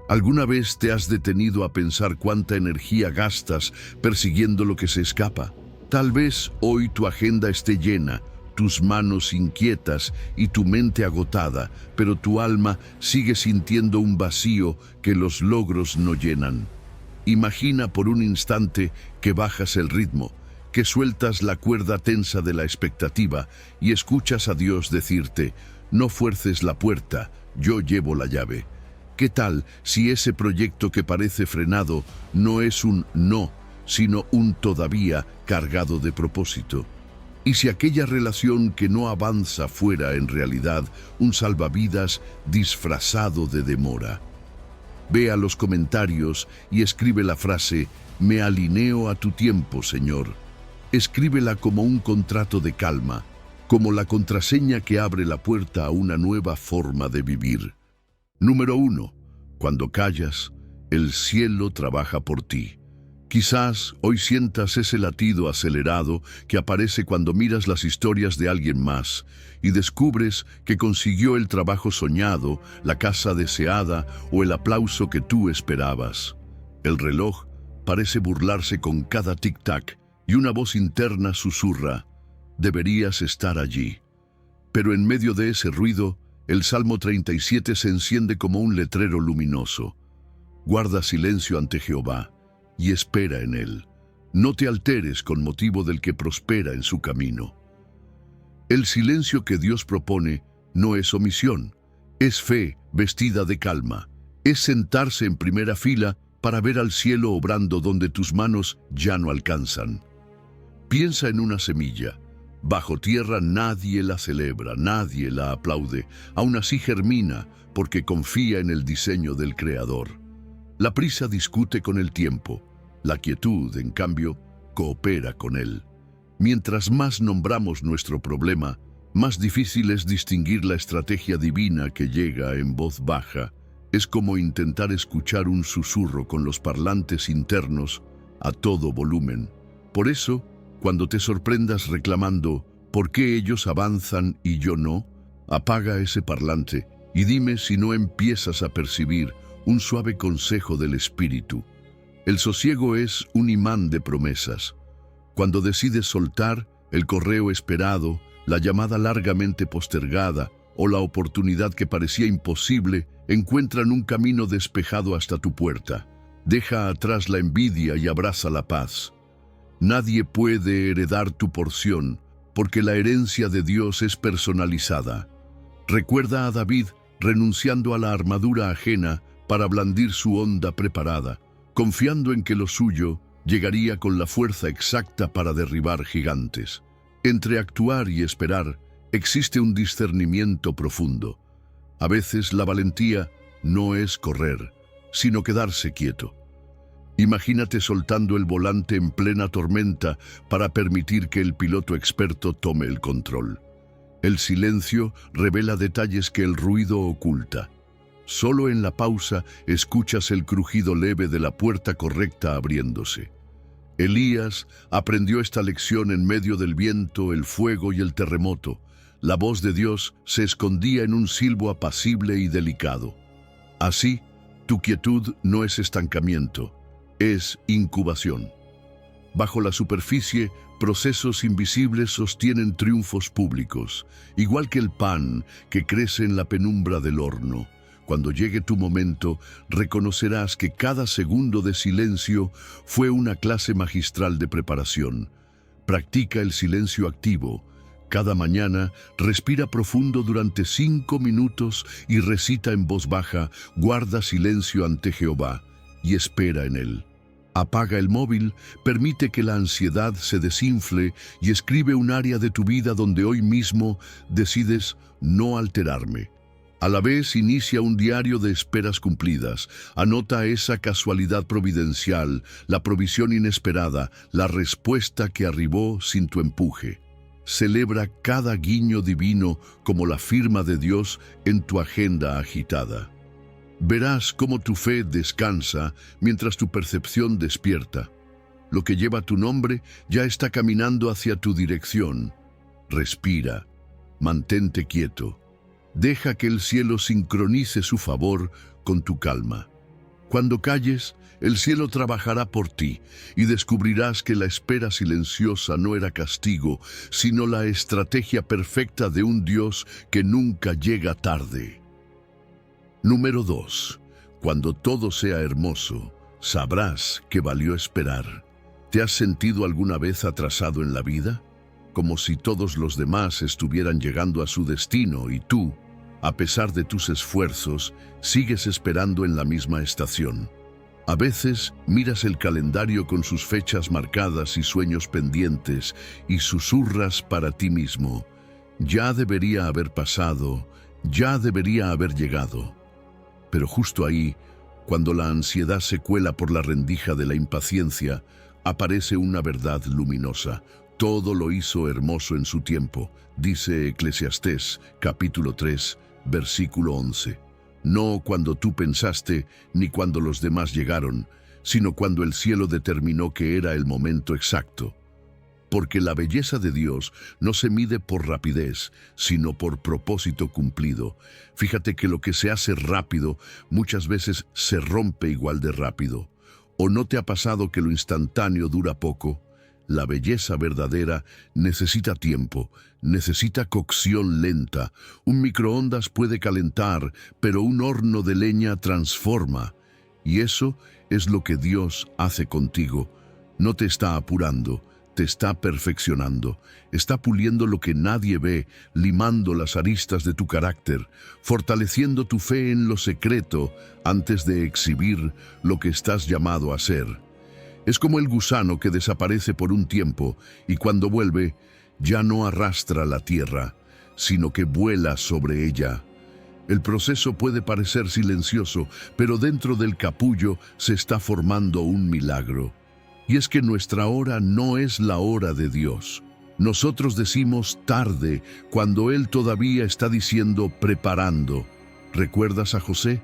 ¿Alguna vez te has detenido a pensar cuánta energía gastas persiguiendo lo que se escapa? Tal vez hoy tu agenda esté llena, tus manos inquietas y tu mente agotada, pero tu alma sigue sintiendo un vacío que los logros no llenan. Imagina por un instante que bajas el ritmo, que sueltas la cuerda tensa de la expectativa y escuchas a Dios decirte: no fuerces la puerta, yo llevo la llave. ¿Qué tal si ese proyecto que parece frenado no es un no, sino un todavía cargado de propósito? ¿Y si aquella relación que no avanza fuera en realidad un salvavidas disfrazado de demora? Ve a los comentarios y escribe la frase: me alineo a tu tiempo, Señor. Escríbela como un contrato de calma, como la contraseña que abre la puerta a una nueva forma de vivir. Número 1. Cuando callas, el cielo trabaja por ti. Quizás hoy sientas ese latido acelerado que aparece cuando miras las historias de alguien más y descubres que consiguió el trabajo soñado, la casa deseada o el aplauso que tú esperabas. El reloj parece burlarse con cada tic-tac y una voz interna susurra: deberías estar allí. Pero en medio de ese ruido, el Salmo 37 se enciende como un letrero luminoso. Guarda silencio ante Jehová y espera en él. No te alteres con motivo del que prospera en su camino. El silencio que Dios propone no es omisión, es fe vestida de calma. Es sentarse en primera fila para ver al cielo obrando donde tus manos ya no alcanzan. Piensa en una semilla. Bajo tierra nadie la celebra, nadie la aplaude. Aún así germina porque confía en el diseño del Creador. La prisa discute con el tiempo. La quietud, en cambio, coopera con él. Mientras más nombramos nuestro problema, más difícil es distinguir la estrategia divina que llega en voz baja. Es como intentar escuchar un susurro con los parlantes internos a todo volumen. Por eso, cuando te sorprendas reclamando ¿por qué ellos avanzan y yo no?, apaga ese parlante y dime si no empiezas a percibir un suave consejo del Espíritu. El sosiego es un imán de promesas. Cuando decides soltar el correo esperado, la llamada largamente postergada o la oportunidad que parecía imposible, encuentran un camino despejado hasta tu puerta. Deja atrás la envidia y abraza la paz. Nadie puede heredar tu porción, porque la herencia de Dios es personalizada. Recuerda a David renunciando a la armadura ajena para blandir su honda preparada, confiando en que lo suyo llegaría con la fuerza exacta para derribar gigantes. Entre actuar y esperar existe un discernimiento profundo. A veces la valentía no es correr, sino quedarse quieto. Imagínate soltando el volante en plena tormenta para permitir que el piloto experto tome el control. El silencio revela detalles que el ruido oculta. Solo en la pausa escuchas el crujido leve de la puerta correcta abriéndose. Elías aprendió esta lección en medio del viento, el fuego y el terremoto. La voz de Dios se escondía en un silbo apacible y delicado. Así, tu quietud no es estancamiento, es incubación. Bajo la superficie, procesos invisibles sostienen triunfos públicos, igual que el pan que crece en la penumbra del horno. Cuando llegue tu momento, reconocerás que cada segundo de silencio fue una clase magistral de preparación. Practica el silencio activo. Cada mañana, respira profundo durante 5 minutos y recita en voz baja: guarda silencio ante Jehová, y espera en él. Apaga el móvil, permite que la ansiedad se desinfle y escribe un área de tu vida donde hoy mismo decides no alterarme. A la vez inicia un diario de esperas cumplidas. Anota esa casualidad providencial, la provisión inesperada, la respuesta que arribó sin tu empuje. Celebra cada guiño divino como la firma de Dios en tu agenda agitada. Verás cómo tu fe descansa mientras tu percepción despierta. Lo que lleva tu nombre ya está caminando hacia tu dirección. Respira, mantente quieto. Deja que el cielo sincronice su favor con tu calma. Cuando calles, el cielo trabajará por ti y descubrirás que la espera silenciosa no era castigo, sino la estrategia perfecta de un Dios que nunca llega tarde. Número 2. Cuando todo sea hermoso, sabrás que valió esperar. ¿Te has sentido alguna vez atrasado en la vida? Como si todos los demás estuvieran llegando a su destino y tú, a pesar de tus esfuerzos, sigues esperando en la misma estación. A veces miras el calendario con sus fechas marcadas y sueños pendientes y susurras para ti mismo: ya debería haber pasado, ya debería haber llegado. Pero justo ahí, cuando la ansiedad se cuela por la rendija de la impaciencia, aparece una verdad luminosa. Todo lo hizo hermoso en su tiempo, dice Eclesiastés, capítulo 3, versículo 11. No cuando tú pensaste, ni cuando los demás llegaron, sino cuando el cielo determinó que era el momento exacto. Porque la belleza de Dios no se mide por rapidez, sino por propósito cumplido. Fíjate que lo que se hace rápido muchas veces se rompe igual de rápido. ¿O no te ha pasado que lo instantáneo dura poco? La belleza verdadera necesita tiempo, necesita cocción lenta. Un microondas puede calentar, pero un horno de leña transforma. Y eso es lo que Dios hace contigo. No te está apurando, te está perfeccionando. Está puliendo lo que nadie ve, limando las aristas de tu carácter, fortaleciendo tu fe en lo secreto antes de exhibir lo que estás llamado a ser. Es como el gusano que desaparece por un tiempo y cuando vuelve ya no arrastra la tierra, sino que vuela sobre ella. El proceso puede parecer silencioso, pero dentro del capullo se está formando un milagro. Y es que nuestra hora no es la hora de Dios. Nosotros decimos tarde cuando Él todavía está diciendo preparando. ¿Recuerdas a José?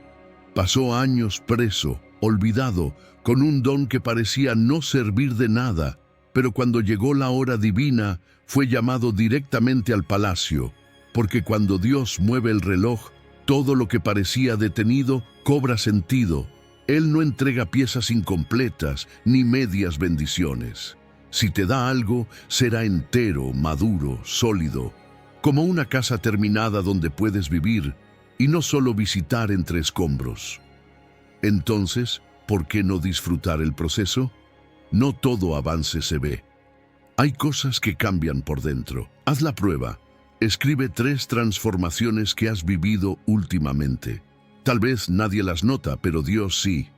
Pasó años preso, olvidado, con un don que parecía no servir de nada, pero cuando llegó la hora divina, fue llamado directamente al palacio, porque cuando Dios mueve el reloj, todo lo que parecía detenido cobra sentido. Él no entrega piezas incompletas ni medias bendiciones. Si te da algo, será entero, maduro, sólido, como una casa terminada donde puedes vivir y no solo visitar entre escombros. Entonces, ¿por qué no disfrutar el proceso? No todo avance se ve. Hay cosas que cambian por dentro. Haz la prueba. Escribe 3 transformaciones que has vivido últimamente. Tal vez nadie las nota, pero Dios sí.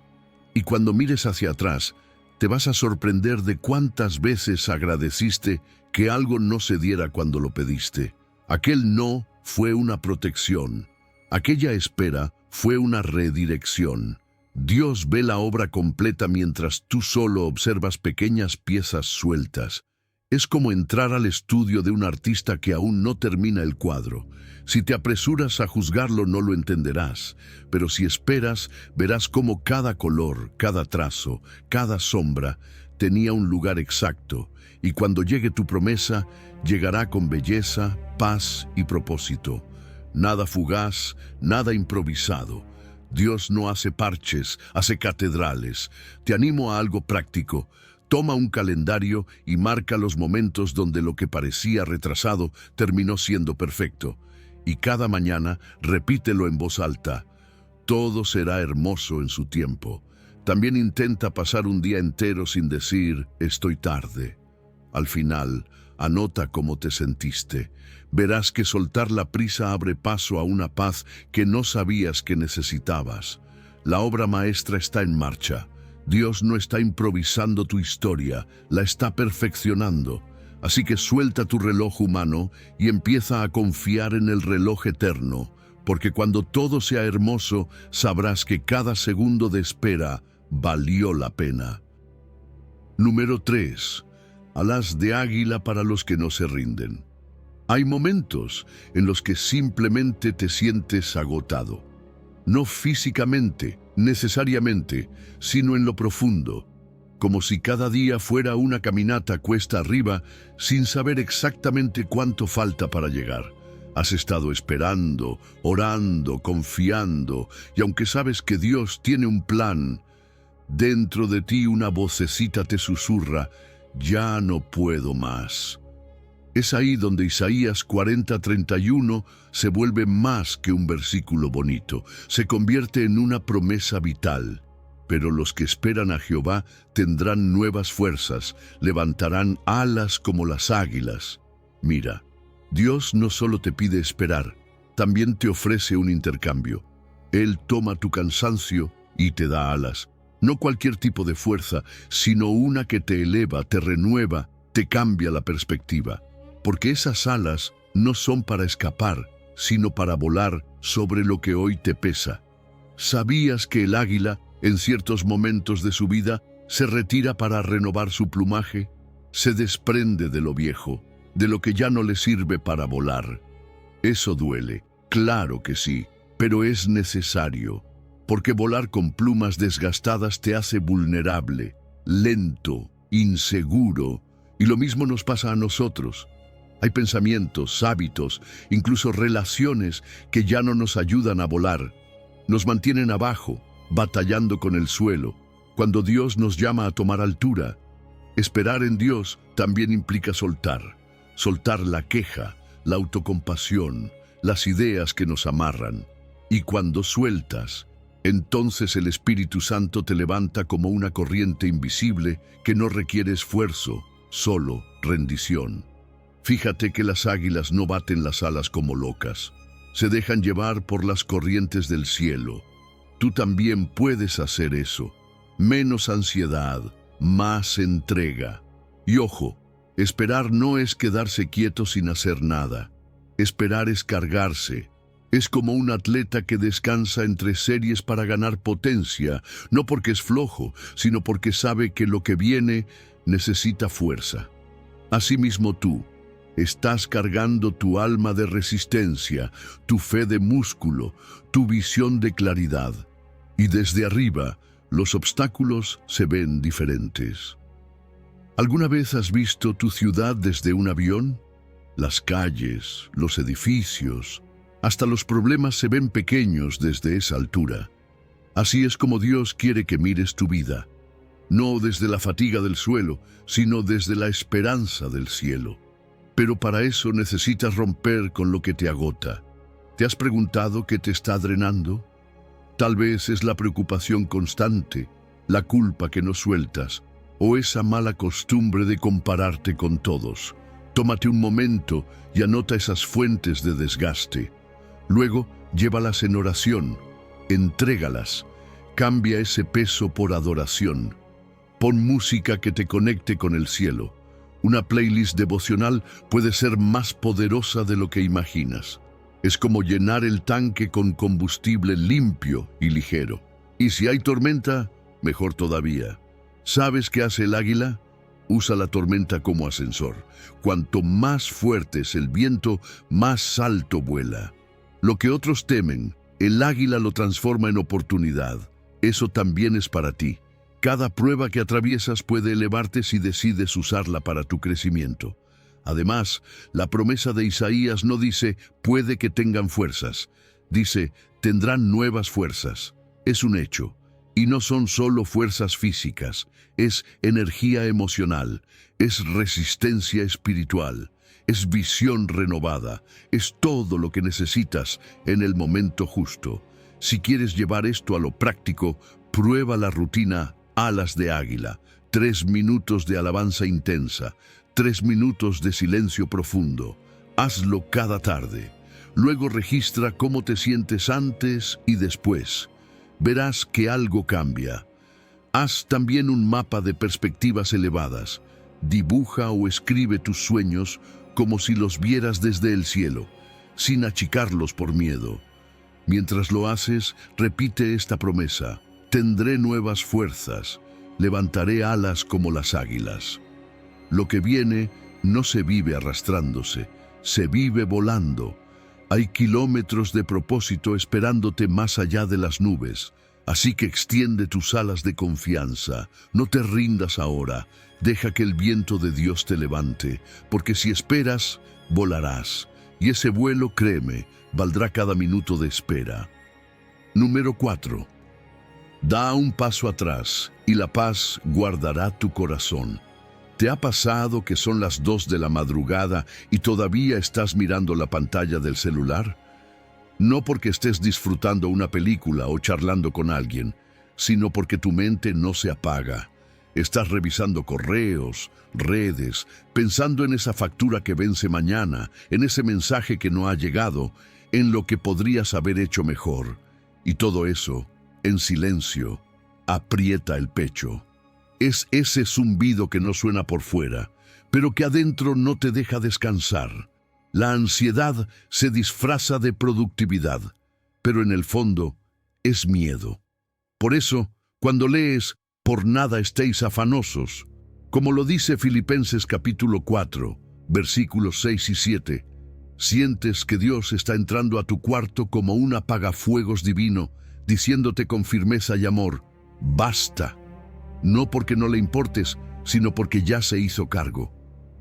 Y cuando mires hacia atrás, te vas a sorprender de cuántas veces agradeciste que algo no se diera cuando lo pediste. Aquel no fue una protección. Aquella espera fue una redirección. Dios ve la obra completa mientras tú solo observas pequeñas piezas sueltas. Es como entrar al estudio de un artista que aún no termina el cuadro. Si te apresuras a juzgarlo no lo entenderás, pero si esperas, verás cómo cada color, cada trazo, cada sombra tenía un lugar exacto, y cuando llegue tu promesa, llegará con belleza, paz y propósito. Nada fugaz, nada improvisado. Dios no hace parches, hace catedrales. Te animo a algo práctico. Toma un calendario y marca los momentos donde lo que parecía retrasado terminó siendo perfecto. Y cada mañana repítelo en voz alta. Todo será hermoso en su tiempo. También intenta pasar un día entero sin decir «estoy tarde». Al final, anota cómo te sentiste. Verás que soltar la prisa abre paso a una paz que no sabías que necesitabas. La obra maestra está en marcha. Dios no está improvisando tu historia, la está perfeccionando. Así que suelta tu reloj humano y empieza a confiar en el reloj eterno, porque cuando todo sea hermoso, sabrás que cada segundo de espera valió la pena. Número 3. Alas de águila para los que no se rinden. Hay momentos en los que simplemente te sientes agotado. No físicamente, necesariamente, sino en lo profundo, como si cada día fuera una caminata cuesta arriba sin saber exactamente cuánto falta para llegar. Has estado esperando, orando, confiando, y aunque sabes que Dios tiene un plan, dentro de ti una vocecita te susurra: ya no puedo más. Es ahí donde Isaías 40:31 se vuelve más que un versículo bonito, se convierte en una promesa vital. Pero los que esperan a Jehová tendrán nuevas fuerzas, levantarán alas como las águilas. Mira, Dios no solo te pide esperar, también te ofrece un intercambio. Él toma tu cansancio y te da alas. No cualquier tipo de fuerza, sino una que te eleva, te renueva, te cambia la perspectiva. Porque esas alas no son para escapar, sino para volar sobre lo que hoy te pesa. ¿Sabías que el águila, en ciertos momentos de su vida, se retira para renovar su plumaje? Se desprende de lo viejo, de lo que ya no le sirve para volar. Eso duele, claro que sí, pero es necesario, porque volar con plumas desgastadas te hace vulnerable, lento, inseguro, y lo mismo nos pasa a nosotros. Hay pensamientos, hábitos, incluso relaciones que ya no nos ayudan a volar. Nos mantienen abajo, batallando con el suelo, cuando Dios nos llama a tomar altura. Esperar en Dios también implica soltar. Soltar la queja, la autocompasión, las ideas que nos amarran. Y cuando sueltas, entonces el Espíritu Santo te levanta como una corriente invisible que no requiere esfuerzo, solo rendición. Fíjate que las águilas no baten las alas como locas. Se dejan llevar por las corrientes del cielo. Tú también puedes hacer eso. Menos ansiedad, más entrega. Y ojo, esperar no es quedarse quieto sin hacer nada. Esperar es cargarse. Es como un atleta que descansa entre series para ganar potencia, no porque es flojo, sino porque sabe que lo que viene necesita fuerza. Asimismo tú, estás cargando tu alma de resistencia, tu fe de músculo, tu visión de claridad. Y desde arriba, los obstáculos se ven diferentes. ¿Alguna vez has visto tu ciudad desde un avión? Las calles, los edificios, hasta los problemas se ven pequeños desde esa altura. Así es como Dios quiere que mires tu vida, no desde la fatiga del suelo, sino desde la esperanza del cielo. Pero para eso necesitas romper con lo que te agota. ¿Te has preguntado qué te está drenando? Tal vez es la preocupación constante, la culpa que no sueltas, o esa mala costumbre de compararte con todos. Tómate un momento y anota esas fuentes de desgaste. Luego, llévalas en oración, entrégalas, cambia ese peso por adoración. Pon música que te conecte con el cielo. Una playlist devocional puede ser más poderosa de lo que imaginas. Es como llenar el tanque con combustible limpio y ligero. Y si hay tormenta, mejor todavía. ¿Sabes qué hace el águila? Usa la tormenta como ascensor. Cuanto más fuerte es el viento, más alto vuela. Lo que otros temen, el águila lo transforma en oportunidad. Eso también es para ti. Cada prueba que atraviesas puede elevarte si decides usarla para tu crecimiento. Además, la promesa de Isaías no dice, puede que tengan fuerzas. Dice, tendrán nuevas fuerzas. Es un hecho. Y no son solo fuerzas físicas, es energía emocional, es resistencia espiritual, es visión renovada, es todo lo que necesitas en el momento justo. Si quieres llevar esto a lo práctico, prueba la rutina Alas de Águila, 3 minutos de alabanza intensa, 3 minutos de silencio profundo. Hazlo cada tarde. Luego registra cómo te sientes antes y después. Verás que algo cambia. Haz también un mapa de perspectivas elevadas. Dibuja o escribe tus sueños como si los vieras desde el cielo, sin achicarlos por miedo. Mientras lo haces, repite esta promesa. Tendré nuevas fuerzas, levantaré alas como las águilas. Lo que viene no se vive arrastrándose, se vive volando. Hay kilómetros de propósito esperándote más allá de las nubes. Así que extiende tus alas de confianza. No te rindas ahora. Deja que el viento de Dios te levante, porque si esperas, volarás. y ese vuelo, créeme, valdrá cada minuto de espera. Número 4. Da un paso atrás y la paz guardará tu corazón. ¿Te ha pasado que son las 2 de la madrugada y todavía estás mirando la pantalla del celular? No porque estés disfrutando una película o charlando con alguien, sino porque tu mente no se apaga. Estás revisando correos, redes, pensando en esa factura que vence mañana, en ese mensaje que no ha llegado, en lo que podrías haber hecho mejor. Y todo eso, en silencio, aprieta el pecho. Es ese zumbido que no suena por fuera, pero que adentro no te deja descansar. La ansiedad se disfraza de productividad, pero en el fondo es miedo. Por eso, cuando lees «Por nada estéis afanosos», como lo dice Filipenses capítulo 4, versículos 6 y 7, sientes que Dios está entrando a tu cuarto como un apagafuegos divino, diciéndote con firmeza y amor, «Basta». No porque no le importes, sino porque ya se hizo cargo.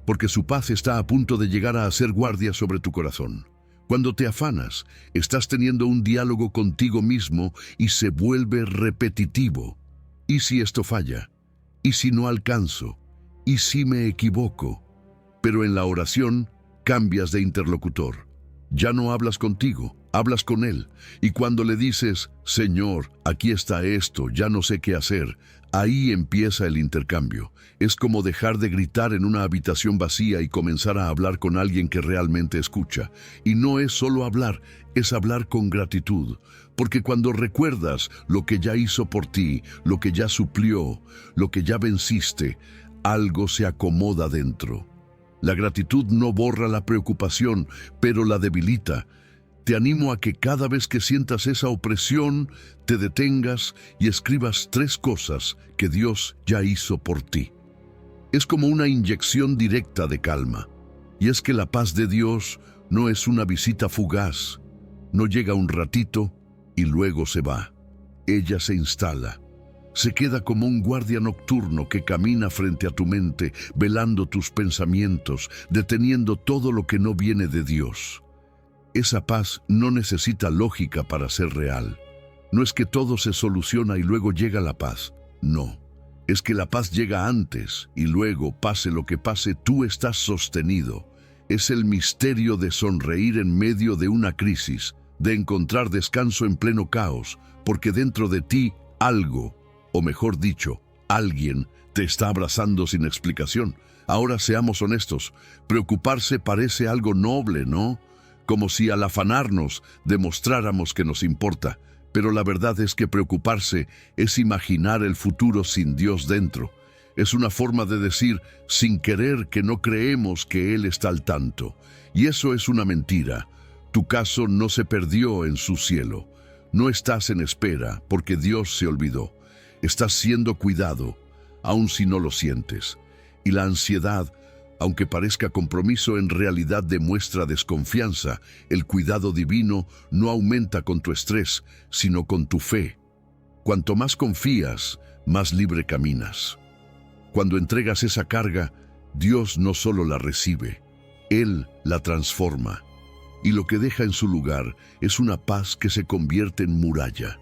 Porque su paz está a punto de llegar a hacer guardia sobre tu corazón. Cuando te afanas, estás teniendo un diálogo contigo mismo y se vuelve repetitivo. ¿Y si esto falla? ¿Y si no alcanzo? ¿Y si me equivoco? Pero en la oración cambias de interlocutor. Ya no hablas contigo, hablas con Él. Y cuando le dices, Señor, aquí está esto, ya no sé qué hacer, ahí empieza el intercambio. Es como dejar de gritar en una habitación vacía y comenzar a hablar con alguien que realmente escucha. Y no es solo hablar, es hablar con gratitud. Porque cuando recuerdas lo que ya hizo por ti, lo que ya suplió, lo que ya venciste, algo se acomoda dentro. La gratitud no borra la preocupación, pero la debilita. Te animo a que cada vez que sientas esa opresión, te detengas y escribas 3 cosas que Dios ya hizo por ti. Es como una inyección directa de calma. Y es que la paz de Dios no es una visita fugaz. No llega un ratito y luego se va. Ella se instala. Se queda como un guardia nocturno que camina frente a tu mente, velando tus pensamientos, deteniendo todo lo que no viene de Dios. Esa paz no necesita lógica para ser real. No es que todo se soluciona y luego llega la paz. No. Es que la paz llega antes y luego, pase lo que pase, tú estás sostenido. Es el misterio de sonreír en medio de una crisis, de encontrar descanso en pleno caos, porque dentro de ti algo, o mejor dicho, alguien te está abrazando sin explicación. Ahora seamos honestos, preocuparse parece algo noble, ¿no? Como si al afanarnos demostráramos que nos importa. Pero la verdad es que preocuparse es imaginar el futuro sin Dios dentro. Es una forma de decir sin querer que no creemos que Él está al tanto. Y eso es una mentira. Tu caso no se perdió en su cielo. No estás en espera porque Dios se olvidó. Estás siendo cuidado, aun si no lo sientes. Y la ansiedad, aunque parezca compromiso, en realidad demuestra desconfianza. El cuidado divino no aumenta con tu estrés, sino con tu fe. Cuanto más confías, más libre caminas. Cuando entregas esa carga, Dios no solo la recibe, Él la transforma. Y lo que deja en su lugar es una paz que se convierte en muralla.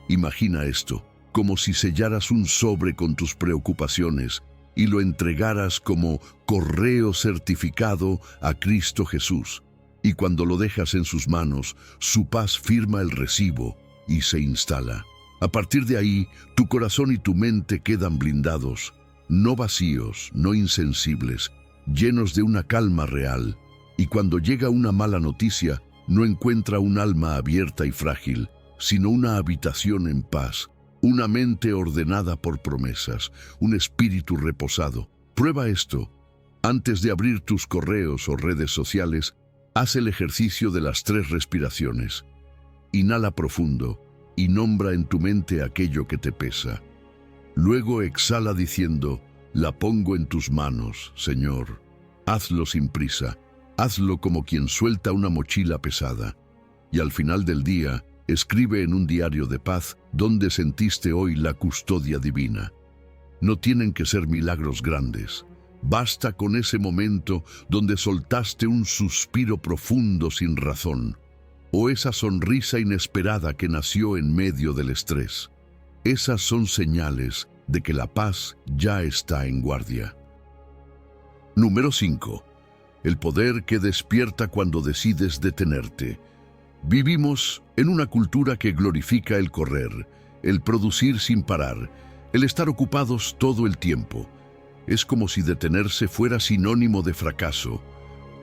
Imagina esto, como si sellaras un sobre con tus preocupaciones y lo entregaras como correo certificado a Cristo Jesús. Y cuando lo dejas en sus manos, su paz firma el recibo y se instala. A partir de ahí, tu corazón y tu mente quedan blindados, no vacíos, no insensibles, llenos de una calma real. Y cuando llega una mala noticia, no encuentra un alma abierta y frágil, sino una habitación en paz, una mente ordenada por promesas, un espíritu reposado. Prueba esto. Antes de abrir tus correos o redes sociales, haz el ejercicio de las 3 respiraciones. Inhala profundo y nombra en tu mente aquello que te pesa. Luego exhala diciendo, la pongo en tus manos, Señor. Hazlo sin prisa, hazlo como quien suelta una mochila pesada. Y al final del día, escribe en un diario de paz dónde sentiste hoy la custodia divina. No tienen que ser milagros grandes. Basta con ese momento donde soltaste un suspiro profundo sin razón, o esa sonrisa inesperada que nació en medio del estrés. Esas son señales de que la paz ya está en guardia. Número 5. El poder que despierta cuando decides detenerte. Vivimos en una cultura que glorifica el correr, el producir sin parar, el estar ocupados todo el tiempo. Es como si detenerse fuera sinónimo de fracaso.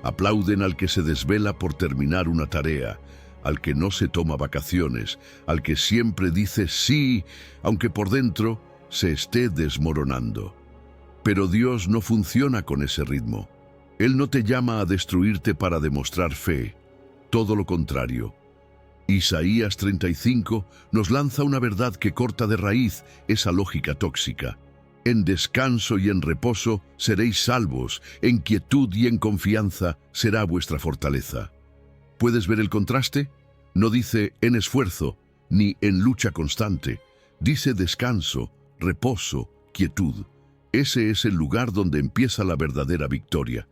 Aplauden al que se desvela por terminar una tarea, al que no se toma vacaciones, al que siempre dice sí, aunque por dentro se esté desmoronando. Pero Dios no funciona con ese ritmo. Él no te llama a destruirte para demostrar fe. Todo lo contrario. Isaías 35 nos lanza una verdad que corta de raíz esa lógica tóxica. En descanso y en reposo seréis salvos, en quietud y en confianza será vuestra fortaleza. ¿Puedes ver el contraste? No dice en esfuerzo, ni en lucha constante. Dice descanso, reposo, quietud. Ese es el lugar donde empieza la verdadera victoria.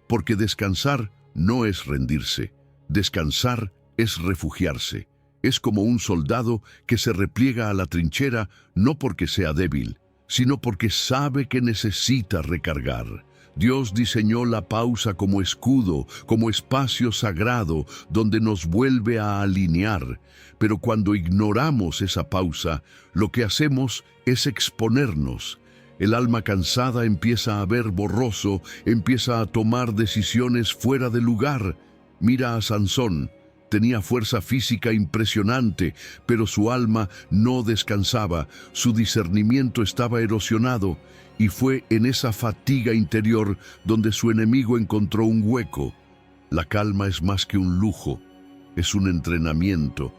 Porque descansar no es rendirse. Descansar es refugiarse. Es como un soldado que se repliega a la trinchera no porque sea débil, sino porque sabe que necesita recargar. Dios diseñó la pausa como escudo, como espacio sagrado donde nos vuelve a alinear. Pero cuando ignoramos esa pausa, lo que hacemos es exponernos. El alma cansada empieza a ver borroso, empieza a tomar decisiones fuera de lugar. Mira a Sansón. Tenía fuerza física impresionante, pero su alma no descansaba, su discernimiento estaba erosionado, y fue en esa fatiga interior donde su enemigo encontró un hueco. La calma es más que un lujo, es un entrenamiento.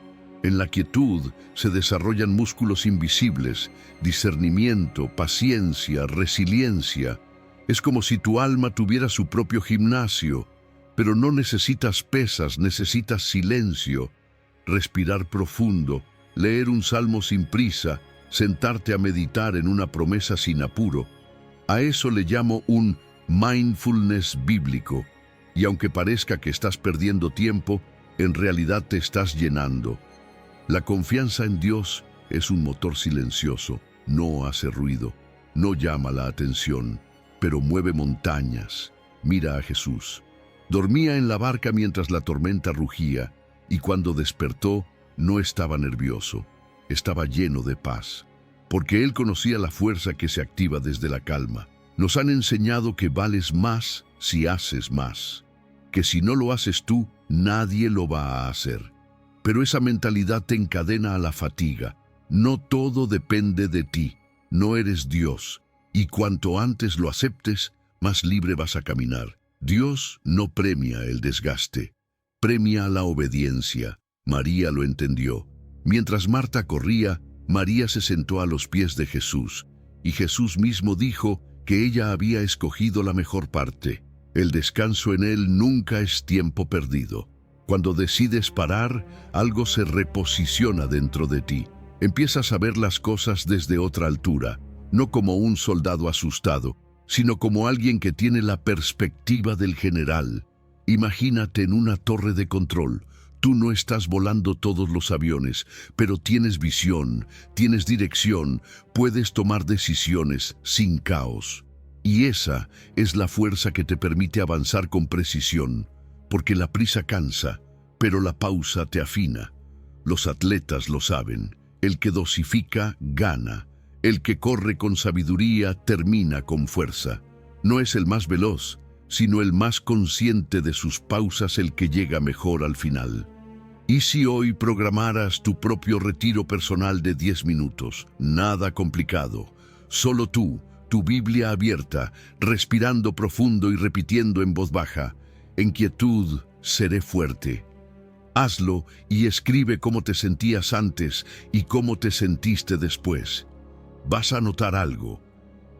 En la quietud se desarrollan músculos invisibles, discernimiento, paciencia, resiliencia. Es como si tu alma tuviera su propio gimnasio. Pero no necesitas pesas, necesitas silencio, respirar profundo, leer un salmo sin prisa, sentarte a meditar en una promesa sin apuro. A eso le llamo un mindfulness bíblico. Y aunque parezca que estás perdiendo tiempo, en realidad te estás llenando. La confianza en Dios es un motor silencioso, no hace ruido, no llama la atención, pero mueve montañas. Mira a Jesús. Dormía en la barca mientras la tormenta rugía, y cuando despertó no estaba nervioso, estaba lleno de paz, porque él conocía la fuerza que se activa desde la calma. Nos han enseñado que vales más si haces más, que si no lo haces tú, nadie lo va a hacer. Pero esa mentalidad te encadena a la fatiga. No todo depende de ti, no eres Dios, y cuanto antes lo aceptes, más libre vas a caminar. Dios no premia el desgaste, premia la obediencia. María lo entendió. Mientras Marta corría, María se sentó a los pies de Jesús, y Jesús mismo dijo que ella había escogido la mejor parte. El descanso en Él nunca es tiempo perdido. Cuando decides parar, algo se reposiciona dentro de ti. Empiezas a ver las cosas desde otra altura, no como un soldado asustado, sino como alguien que tiene la perspectiva del general. Imagínate en una torre de control. Tú no estás volando todos los aviones, pero tienes visión, tienes dirección, puedes tomar decisiones sin caos. Y esa es la fuerza que te permite avanzar con precisión, porque la prisa cansa, pero la pausa te afina. Los atletas lo saben. El que dosifica, gana. El que corre con sabiduría termina con fuerza. No es el más veloz, sino el más consciente de sus pausas el que llega mejor al final. ¿Y si hoy programaras tu propio retiro personal de 10 minutos? Nada complicado. Solo tú, tu Biblia abierta, respirando profundo y repitiendo en voz baja: en quietud seré fuerte. Hazlo y escribe cómo te sentías antes y cómo te sentiste después. Vas a notar algo.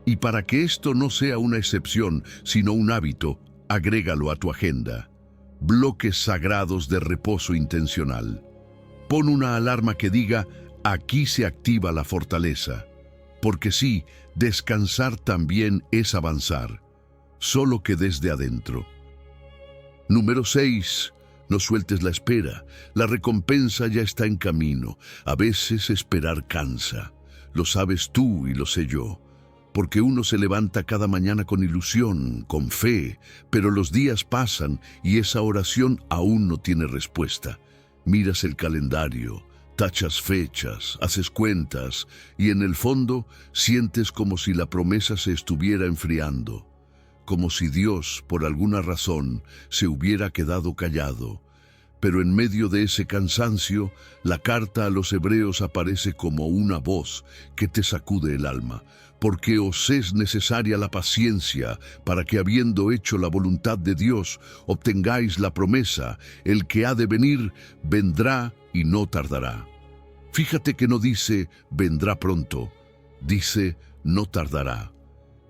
Y para que esto no sea una excepción, sino un hábito, agrégalo a tu agenda. Bloques sagrados de reposo intencional. Pon una alarma que diga: aquí se activa la fortaleza. Porque sí, descansar también es avanzar. solo que desde adentro. Número 6. No sueltes la espera. La recompensa ya está en camino. A veces esperar cansa. Lo sabes tú y lo sé yo. Porque uno se levanta cada mañana con ilusión, con fe, pero los días pasan y esa oración aún no tiene respuesta. Miras el calendario, tachas fechas, haces cuentas y en el fondo sientes como si la promesa se estuviera enfriando, como si Dios, por alguna razón, se hubiera quedado callado. Pero en medio de ese cansancio, la carta a los hebreos aparece como una voz que te sacude el alma, porque os es necesaria la paciencia para que, habiendo hecho la voluntad de Dios, obtengáis la promesa. El que ha de venir, vendrá y no tardará. Fíjate que no dice vendrá pronto, dice no tardará.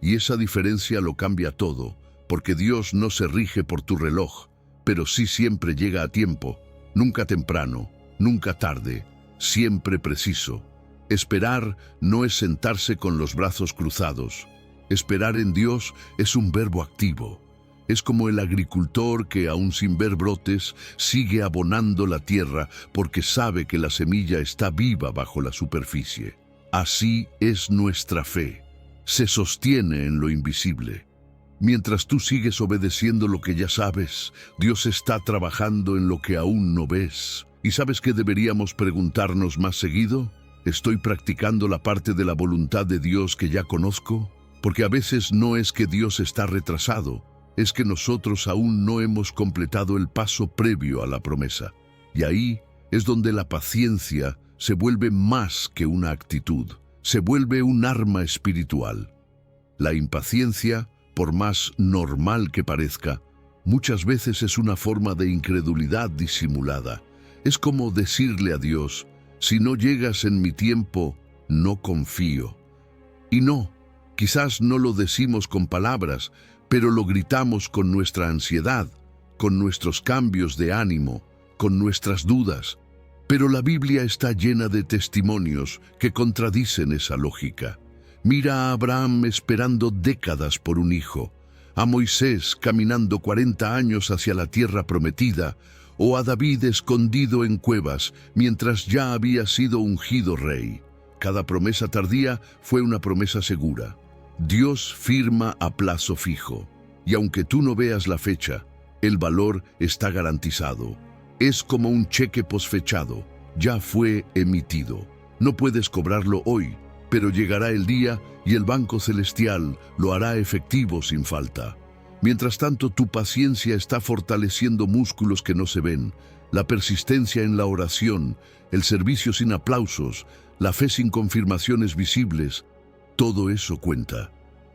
Y esa diferencia lo cambia todo, porque Dios no se rige por tu reloj, pero sí siempre llega a tiempo, nunca temprano, nunca tarde, siempre preciso. Esperar no es sentarse con los brazos cruzados. Esperar en Dios es un verbo activo. Es como el agricultor que, aún sin ver brotes, sigue abonando la tierra porque sabe que la semilla está viva bajo la superficie. Así es nuestra fe. Se sostiene en lo invisible. Mientras tú sigues obedeciendo lo que ya sabes, Dios está trabajando en lo que aún no ves. ¿Y sabes qué deberíamos preguntarnos más seguido? ¿Estoy practicando la parte de la voluntad de Dios que ya conozco? Porque a veces no es que Dios está retrasado, es que nosotros aún no hemos completado el paso previo a la promesa. Y ahí es donde la paciencia se vuelve más que una actitud, se vuelve un arma espiritual. La impaciencia, por más normal que parezca, muchas veces es una forma de incredulidad disimulada. Es como decirle a Dios: si no llegas en mi tiempo, no confío. Y no, quizás no lo decimos con palabras, pero lo gritamos con nuestra ansiedad, con nuestros cambios de ánimo, con nuestras dudas. Pero la Biblia está llena de testimonios que contradicen esa lógica. Mira a Abraham esperando décadas por un hijo, a Moisés caminando 40 años hacia la tierra prometida, o a David escondido en cuevas mientras ya había sido ungido rey. Cada promesa tardía fue una promesa segura. Dios firma a plazo fijo, y aunque tú no veas la fecha, el valor está garantizado. Es como un cheque posfechado, ya fue emitido. No puedes cobrarlo hoy, pero llegará el día y el Banco Celestial lo hará efectivo sin falta. Mientras tanto, tu paciencia está fortaleciendo músculos que no se ven, la persistencia en la oración, el servicio sin aplausos, la fe sin confirmaciones visibles. Todo eso cuenta.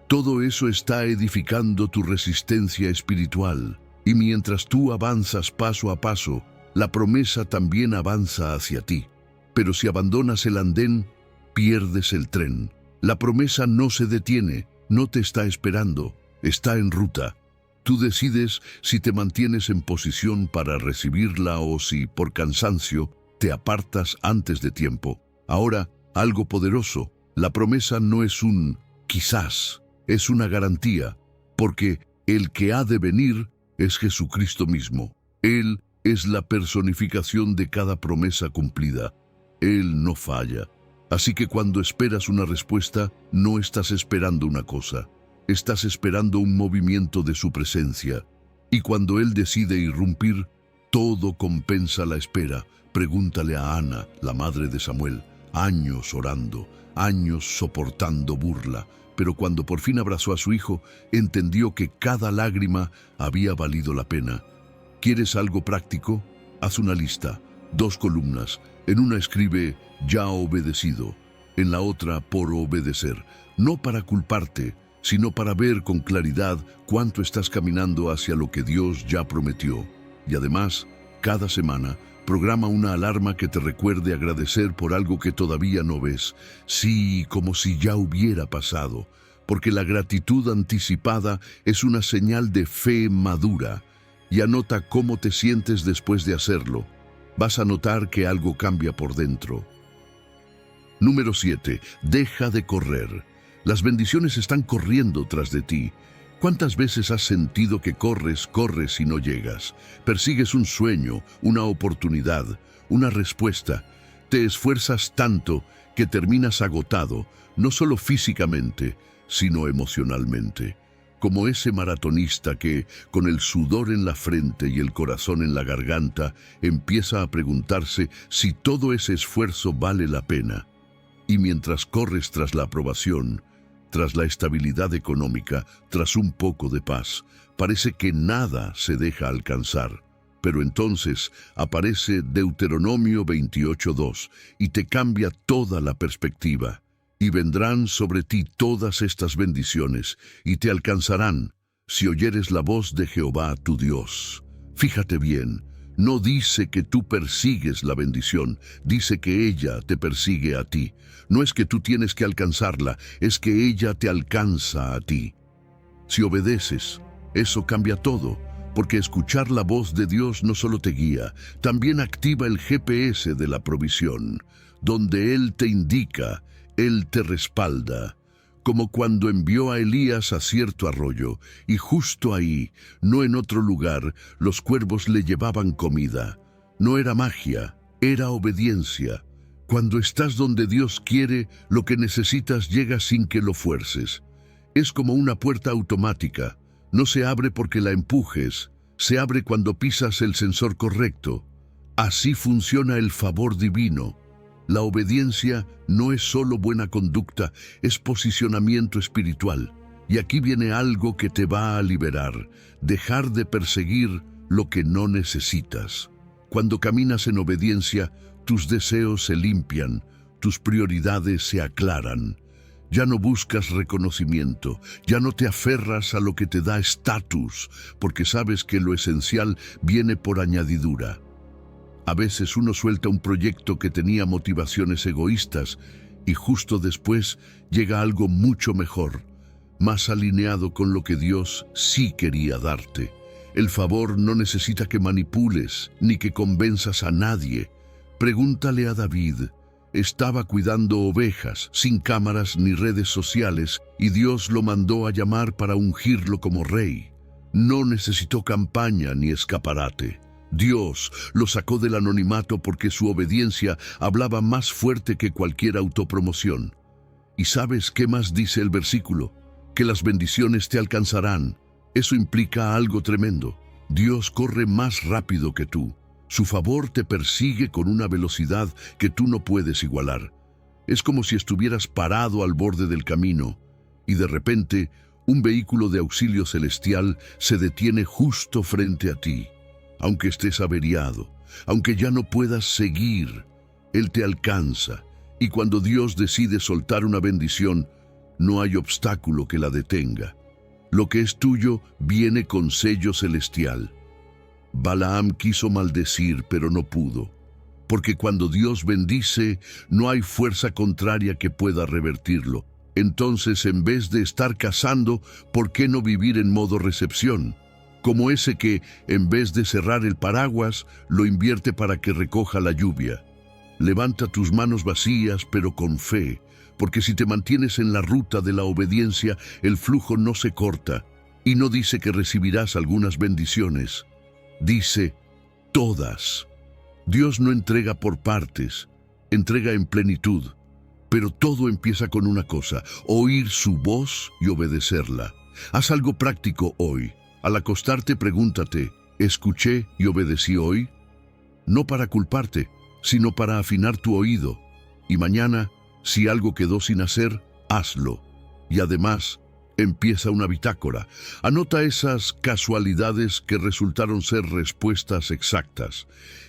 Todo eso está edificando tu resistencia espiritual. Y mientras tú avanzas paso a paso, la promesa también avanza hacia ti. Pero si abandonas el andén, pierdes el tren. La promesa no se detiene, no te está esperando, está en ruta. Tú decides si te mantienes en posición para recibirla o si, por cansancio, te apartas antes de tiempo. Ahora, algo poderoso. La promesa no es un quizás, es una garantía, porque el que ha de venir es Jesucristo mismo. Él es la personificación de cada promesa cumplida. Él no falla. Así que cuando esperas una respuesta, no estás esperando una cosa. Estás esperando un movimiento de su presencia. Y cuando Él decide irrumpir, todo compensa la espera. Pregúntale a Ana, la madre de Samuel. Años orando, años soportando burla. Pero cuando por fin abrazó a su hijo, entendió que cada lágrima había valido la pena. ¿Quieres algo práctico? Haz una lista, 2 columnas. En una escribe ya obedecido, en la otra por obedecer. No para culparte, sino para ver con claridad cuánto estás caminando hacia lo que Dios ya prometió. Y además, cada semana, programa una alarma que te recuerde agradecer por algo que todavía no ves. Sí, como si ya hubiera pasado, porque la gratitud anticipada es una señal de fe madura. Y anota cómo te sientes después de hacerlo. Vas a notar que algo cambia por dentro. Número 7. Deja de correr. Las bendiciones están corriendo tras de ti. ¿Cuántas veces has sentido que corres, corres y no llegas? Persigues un sueño, una oportunidad, una respuesta. Te esfuerzas tanto que terminas agotado, no solo físicamente, sino emocionalmente. Como ese maratonista que, con el sudor en la frente y el corazón en la garganta, empieza a preguntarse si todo ese esfuerzo vale la pena. Y mientras corres tras la aprobación, tras la estabilidad económica, tras un poco de paz, parece que nada se deja alcanzar. Pero entonces aparece Deuteronomio 28:2 y te cambia toda la perspectiva. Y vendrán sobre ti todas estas bendiciones, y te alcanzarán, si oyeres la voz de Jehová tu Dios. Fíjate bien, no dice que tú persigues la bendición, dice que ella te persigue a ti. No es que tú tienes que alcanzarla, es que ella te alcanza a ti. Si obedeces, eso cambia todo, porque escuchar la voz de Dios no solo te guía, también activa el GPS de la provisión, donde Él te indica, Él te respalda, como cuando envió a Elías a cierto arroyo, y justo ahí, no en otro lugar, los cuervos le llevaban comida. No era magia, era obediencia. Cuando estás donde Dios quiere, lo que necesitas llega sin que lo fuerces. Es como una puerta automática. No se abre porque la empujes, se abre cuando pisas el sensor correcto. Así funciona el favor divino. La obediencia no es solo buena conducta, es posicionamiento espiritual. Y aquí viene algo que te va a liberar, dejar de perseguir lo que no necesitas. Cuando caminas en obediencia, tus deseos se limpian, tus prioridades se aclaran. Ya no buscas reconocimiento, ya no te aferras a lo que te da estatus, porque sabes que lo esencial viene por añadidura. A veces uno suelta un proyecto que tenía motivaciones egoístas y justo después llega algo mucho mejor, más alineado con lo que Dios sí quería darte. El favor no necesita que manipules ni que convenzas a nadie. Pregúntale a David. Estaba cuidando ovejas, sin cámaras ni redes sociales, y Dios lo mandó a llamar para ungirlo como rey. No necesitó campaña ni escaparate. Dios lo sacó del anonimato porque su obediencia hablaba más fuerte que cualquier autopromoción. ¿Y sabes qué más dice el versículo? Que las bendiciones te alcanzarán. Eso implica algo tremendo. Dios corre más rápido que tú. Su favor te persigue con una velocidad que tú no puedes igualar. Es como si estuvieras parado al borde del camino y de repente un vehículo de auxilio celestial se detiene justo frente a ti. Aunque estés averiado, aunque ya no puedas seguir, Él te alcanza. Y cuando Dios decide soltar una bendición, no hay obstáculo que la detenga. Lo que es tuyo viene con sello celestial. Balaam quiso maldecir, pero no pudo, porque cuando Dios bendice, no hay fuerza contraria que pueda revertirlo. Entonces, en vez de estar cazando, ¿por qué no vivir en modo recepción? Como ese que, en vez de cerrar el paraguas, lo invierte para que recoja la lluvia. Levanta tus manos vacías, pero con fe, porque si te mantienes en la ruta de la obediencia, el flujo no se corta. Y no dice que recibirás algunas bendiciones. Dice, todas. Dios no entrega por partes, entrega en plenitud. Pero todo empieza con una cosa, oír su voz y obedecerla. Haz algo práctico hoy. Al acostarte, pregúntate, ¿escuché y obedecí hoy? No para culparte, sino para afinar tu oído. Y mañana, si algo quedó sin hacer, hazlo. Y además, empieza una bitácora. Anota esas casualidades que resultaron ser respuestas exactas.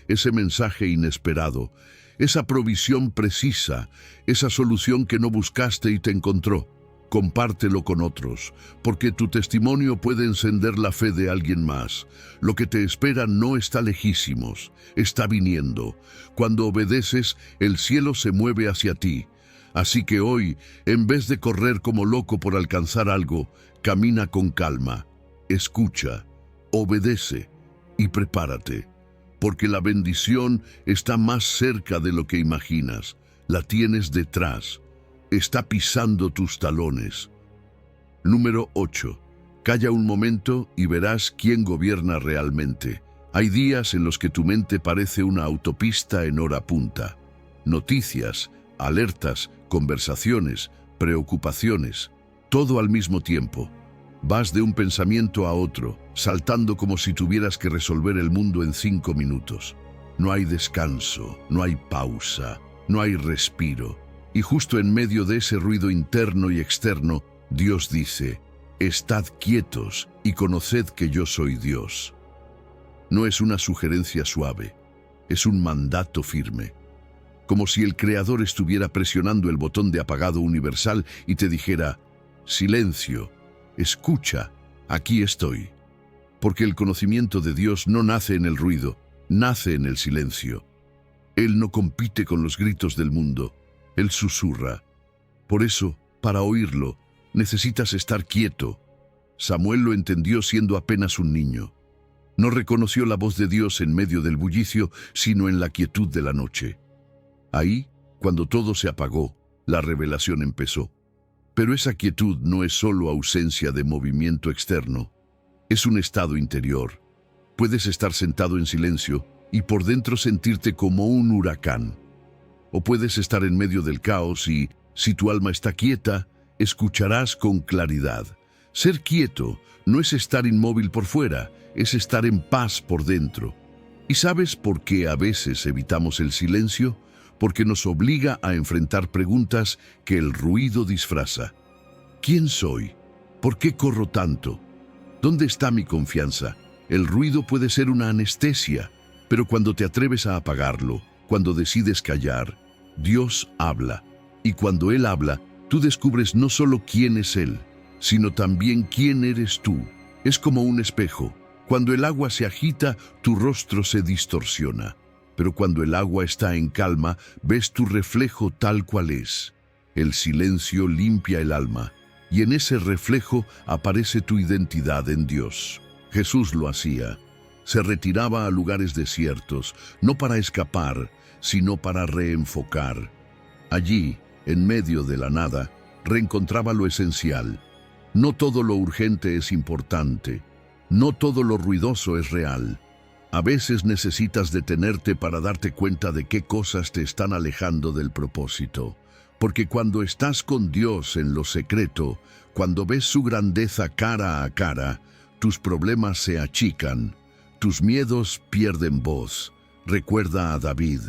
Ese mensaje inesperado, esa provisión precisa, esa solución que no buscaste y te encontró. Compártelo con otros, porque tu testimonio puede encender la fe de alguien más. Lo que te espera no está lejísimos, está viniendo. Cuando obedeces, el cielo se mueve hacia ti. Así que hoy, en vez de correr como loco por alcanzar algo, camina con calma, escucha, obedece y prepárate, porque la bendición está más cerca de lo que imaginas. La tienes detrás. Está pisando tus talones. Número 8. Calla un momento y verás quién gobierna realmente. Hay días en los que tu mente parece una autopista en hora punta. Noticias, alertas, conversaciones, preocupaciones, todo al mismo tiempo. Vas de un pensamiento a otro, saltando como si tuvieras que resolver el mundo en 5 minutos. No hay descanso, no hay pausa, no hay respiro. Y justo en medio de ese ruido interno y externo, Dios dice: «Estad quietos y conoced que yo soy Dios». No es una sugerencia suave, es un mandato firme. Como si el Creador estuviera presionando el botón de apagado universal y te dijera: «Silencio, escucha, aquí estoy». Porque el conocimiento de Dios no nace en el ruido, nace en el silencio. Él no compite con los gritos del mundo, Él susurra. Por eso, para oírlo, necesitas estar quieto. Samuel lo entendió siendo apenas un niño. No reconoció la voz de Dios en medio del bullicio, sino en la quietud de la noche. Ahí, cuando todo se apagó, la revelación empezó. Pero esa quietud no es solo ausencia de movimiento externo, es un estado interior. Puedes estar sentado en silencio y por dentro sentirte como un huracán. O puedes estar en medio del caos y, si tu alma está quieta, escucharás con claridad. Ser quieto no es estar inmóvil por fuera, es estar en paz por dentro. ¿Y sabes por qué a veces evitamos el silencio? Porque nos obliga a enfrentar preguntas que el ruido disfraza. ¿Quién soy? ¿Por qué corro tanto? ¿Dónde está mi confianza? El ruido puede ser una anestesia, pero cuando te atreves a apagarlo, cuando decides callar, Dios habla. Y cuando Él habla, tú descubres no solo quién es Él, sino también quién eres tú. Es como un espejo. Cuando el agua se agita, tu rostro se distorsiona. Pero cuando el agua está en calma, ves tu reflejo tal cual es. El silencio limpia el alma, y en ese reflejo aparece tu identidad en Dios. Jesús lo hacía. Se retiraba a lugares desiertos, no para escapar, sino para reenfocar. Allí, en medio de la nada, reencontraba lo esencial. No todo lo urgente es importante. No todo lo ruidoso es real. A veces necesitas detenerte para darte cuenta de qué cosas te están alejando del propósito. Porque cuando estás con Dios en lo secreto, cuando ves su grandeza cara a cara, tus problemas se achican, tus miedos pierden voz. Recuerda a David.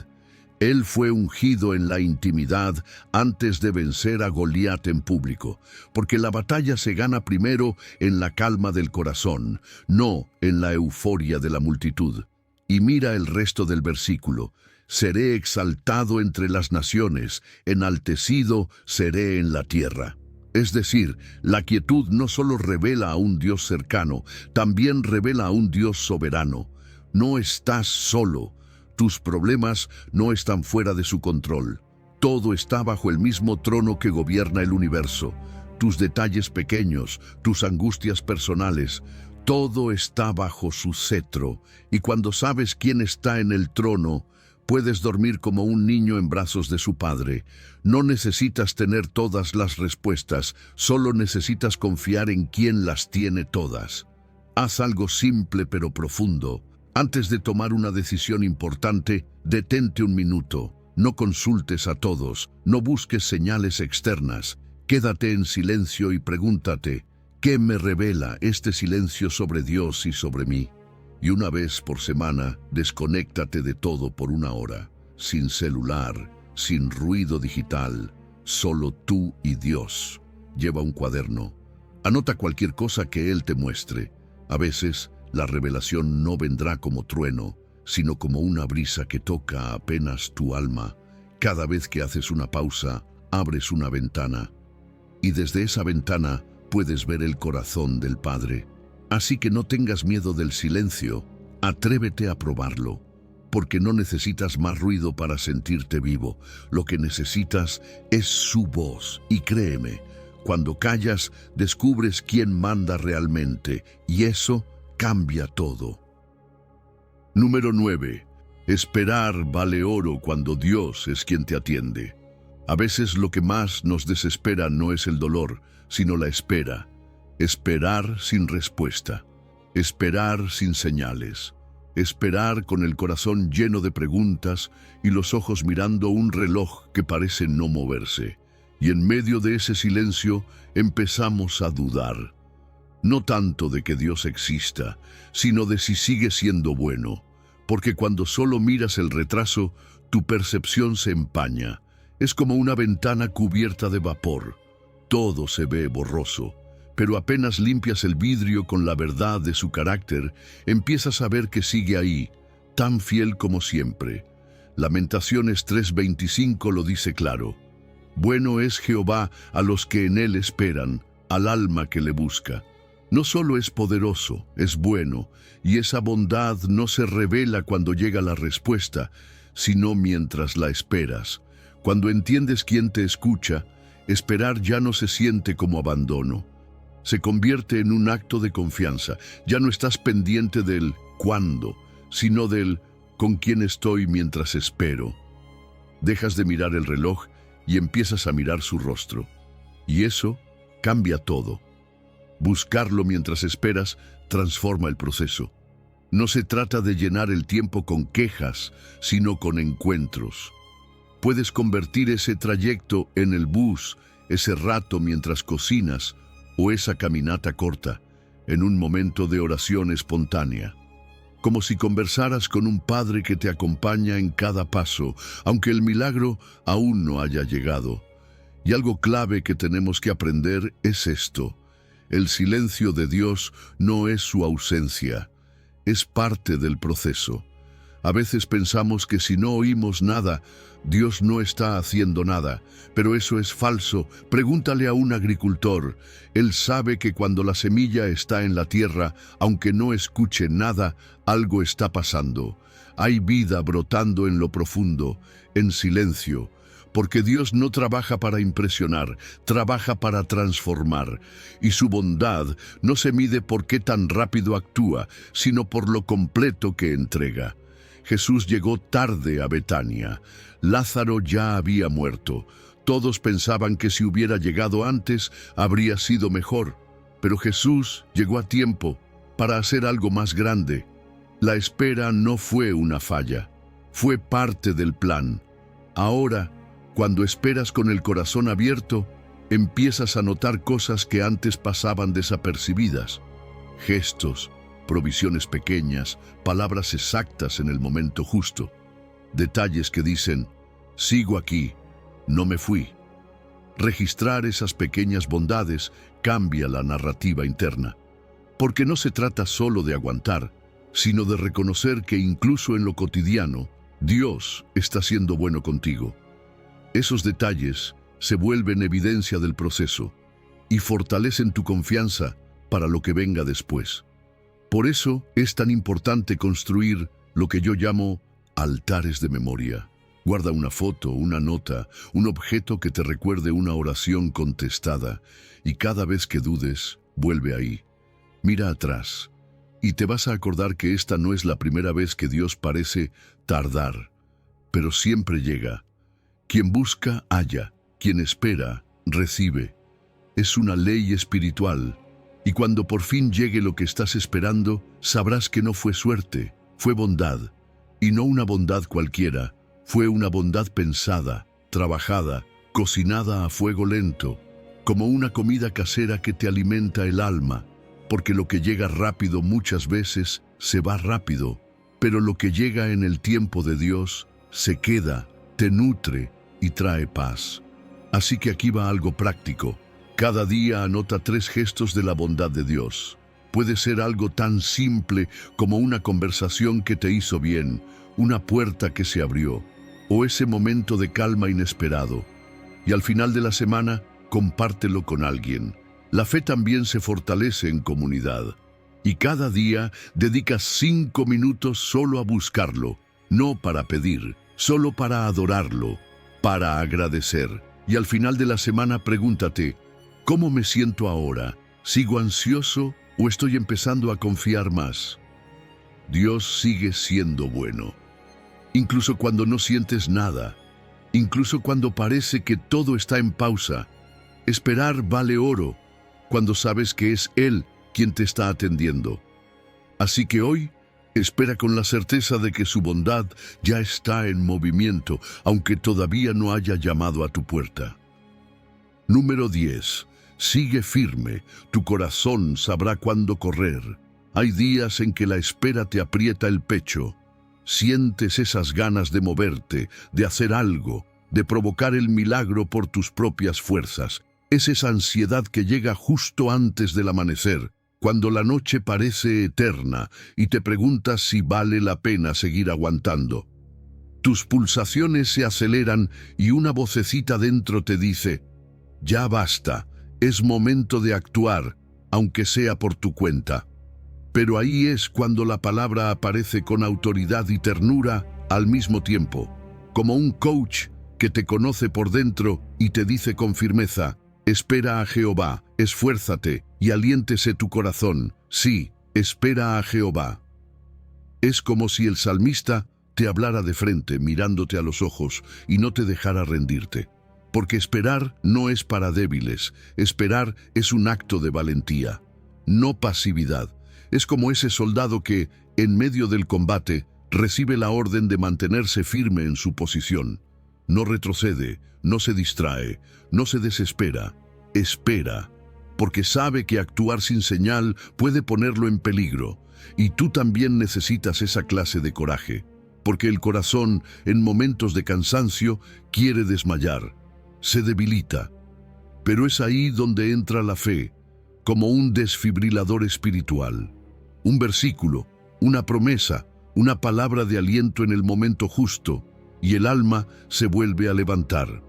Él fue ungido en la intimidad antes de vencer a Goliat en público, porque la batalla se gana primero en la calma del corazón, no en la euforia de la multitud. Y mira el resto del versículo: seré exaltado entre las naciones, enaltecido seré en la tierra. Es decir, la quietud no solo revela a un Dios cercano, también revela a un Dios soberano. No estás solo. Tus problemas no están fuera de su control. Todo está bajo el mismo trono que gobierna el universo. Tus detalles pequeños, tus angustias personales, todo está bajo su cetro. Y cuando sabes quién está en el trono, puedes dormir como un niño en brazos de su padre. No necesitas tener todas las respuestas, solo necesitas confiar en quien las tiene todas. Haz algo simple pero profundo. Antes de tomar una decisión importante, detente un minuto. No consultes a todos, no busques señales externas. Quédate en silencio y pregúntate: ¿qué me revela este silencio sobre Dios y sobre mí? Y una vez por semana, desconéctate de todo por 1 hora, sin celular, sin ruido digital, solo tú y Dios. Lleva un cuaderno. Anota cualquier cosa que Él te muestre. A veces, la revelación no vendrá como trueno, sino como una brisa que toca apenas tu alma. Cada vez que haces una pausa, abres una ventana. Y desde esa ventana puedes ver el corazón del Padre. Así que no tengas miedo del silencio, atrévete a probarlo, porque no necesitas más ruido para sentirte vivo. Lo que necesitas es su voz, y créeme, cuando callas, descubres quién manda realmente, y eso cambia todo. Número 9. Esperar vale oro cuando Dios es quien te atiende. A veces lo que más nos desespera no es el dolor, sino la espera. Esperar sin respuesta, esperar sin señales, esperar con el corazón lleno de preguntas y los ojos mirando un reloj que parece no moverse. Y en medio de ese silencio empezamos a dudar, no tanto de que Dios exista, sino de si sigue siendo bueno, porque cuando solo miras el retraso, tu percepción se empaña. Es como una ventana cubierta de vapor. Todo se ve borroso, pero apenas limpias el vidrio con la verdad de su carácter, empiezas a ver que sigue ahí, tan fiel como siempre. Lamentaciones 3:25 lo dice claro. Bueno es Jehová a los que en él esperan, al alma que le busca. No solo es poderoso, es bueno, y esa bondad no se revela cuando llega la respuesta, sino mientras la esperas. Cuando entiendes quién te escucha, esperar ya no se siente como abandono. Se convierte en un acto de confianza. Ya no estás pendiente del cuándo, sino del con quién estoy mientras espero. Dejas de mirar el reloj y empiezas a mirar su rostro. Y eso cambia todo. Buscarlo mientras esperas transforma el proceso. No se trata de llenar el tiempo con quejas, sino con encuentros. Puedes convertir ese trayecto en el bus, ese rato mientras cocinas, o esa caminata corta, en un momento de oración espontánea. Como si conversaras con un padre que te acompaña en cada paso, aunque el milagro aún no haya llegado. Y algo clave que tenemos que aprender es esto. El silencio de Dios no es su ausencia, es parte del proceso. A veces pensamos que si no oímos nada, Dios no está haciendo nada, pero eso es falso. Pregúntale a un agricultor. Él sabe que cuando la semilla está en la tierra, aunque no escuche nada, algo está pasando. Hay vida brotando en lo profundo, en silencio, porque Dios no trabaja para impresionar, trabaja para transformar. Y su bondad no se mide por qué tan rápido actúa, sino por lo completo que entrega. Jesús llegó tarde a Betania. Lázaro ya había muerto. Todos pensaban que si hubiera llegado antes, habría sido mejor. Pero Jesús llegó a tiempo para hacer algo más grande. La espera no fue una falla, fue parte del plan. Ahora, cuando esperas con el corazón abierto, empiezas a notar cosas que antes pasaban desapercibidas. Gestos, provisiones pequeñas, palabras exactas en el momento justo. Detalles que dicen, sigo aquí, no me fui. Registrar esas pequeñas bondades cambia la narrativa interna, porque no se trata solo de aguantar, sino de reconocer que incluso en lo cotidiano, Dios está siendo bueno contigo. Esos detalles se vuelven evidencia del proceso y fortalecen tu confianza para lo que venga después. Por eso es tan importante construir lo que yo llamo altares de memoria. Guarda una foto, una nota, un objeto que te recuerde una oración contestada, y cada vez que dudes, vuelve ahí. Mira atrás, y te vas a acordar que esta no es la primera vez que Dios parece tardar, pero siempre llega. Quien busca, halla. Quien espera, recibe. Es una ley espiritual. Y cuando por fin llegue lo que estás esperando, sabrás que no fue suerte, fue bondad. Y no una bondad cualquiera, fue una bondad pensada, trabajada, cocinada a fuego lento, como una comida casera que te alimenta el alma, porque lo que llega rápido muchas veces se va rápido, pero lo que llega en el tiempo de Dios se queda, te nutre y trae paz. Así que aquí va algo práctico. Cada día anota 3 gestos de la bondad de Dios. Puede ser algo tan simple como una conversación que te hizo bien, una puerta que se abrió, o ese momento de calma inesperado. Y al final de la semana, compártelo con alguien. La fe también se fortalece en comunidad. Y cada día dedicas 5 minutos solo a buscarlo, no para pedir, solo para adorarlo, para agradecer. Y al final de la semana pregúntate, ¿cómo me siento ahora? ¿Sigo ansioso o estoy empezando a confiar más? Dios sigue siendo bueno. Incluso cuando no sientes nada, incluso cuando parece que todo está en pausa, esperar vale oro. cuando sabes que es Él quien te está atendiendo. Así que hoy, espera con la certeza de que su bondad ya está en movimiento, aunque todavía no haya llamado a tu puerta. Número 10. Sigue firme, tu corazón sabrá cuándo correr. Hay días en que la espera te aprieta el pecho. Sientes esas ganas de moverte, de hacer algo, de provocar el milagro por tus propias fuerzas. Es esa ansiedad que llega justo antes del amanecer, cuando la noche parece eterna y te preguntas si vale la pena seguir aguantando. Tus pulsaciones se aceleran y una vocecita dentro te dice: ya basta, es momento de actuar, aunque sea por tu cuenta. Pero ahí es cuando la palabra aparece con autoridad y ternura al mismo tiempo, como un coach que te conoce por dentro y te dice con firmeza: espera a Jehová, esfuérzate y aliéntese tu corazón. Sí, espera a Jehová. Es como si el salmista te hablara de frente, mirándote a los ojos, y no te dejara rendirte. Porque esperar no es para débiles, esperar es un acto de valentía, no pasividad. Es como ese soldado que, en medio del combate, recibe la orden de mantenerse firme en su posición. No retrocede, no se distrae, no se desespera, espera, porque sabe que actuar sin señal puede ponerlo en peligro. Y tú también necesitas esa clase de coraje, porque el corazón, en momentos de cansancio, quiere desmayar, se debilita. Pero es ahí donde entra la fe, como un desfibrilador espiritual. Un versículo, una promesa, una palabra de aliento en el momento justo, y el alma se vuelve a levantar.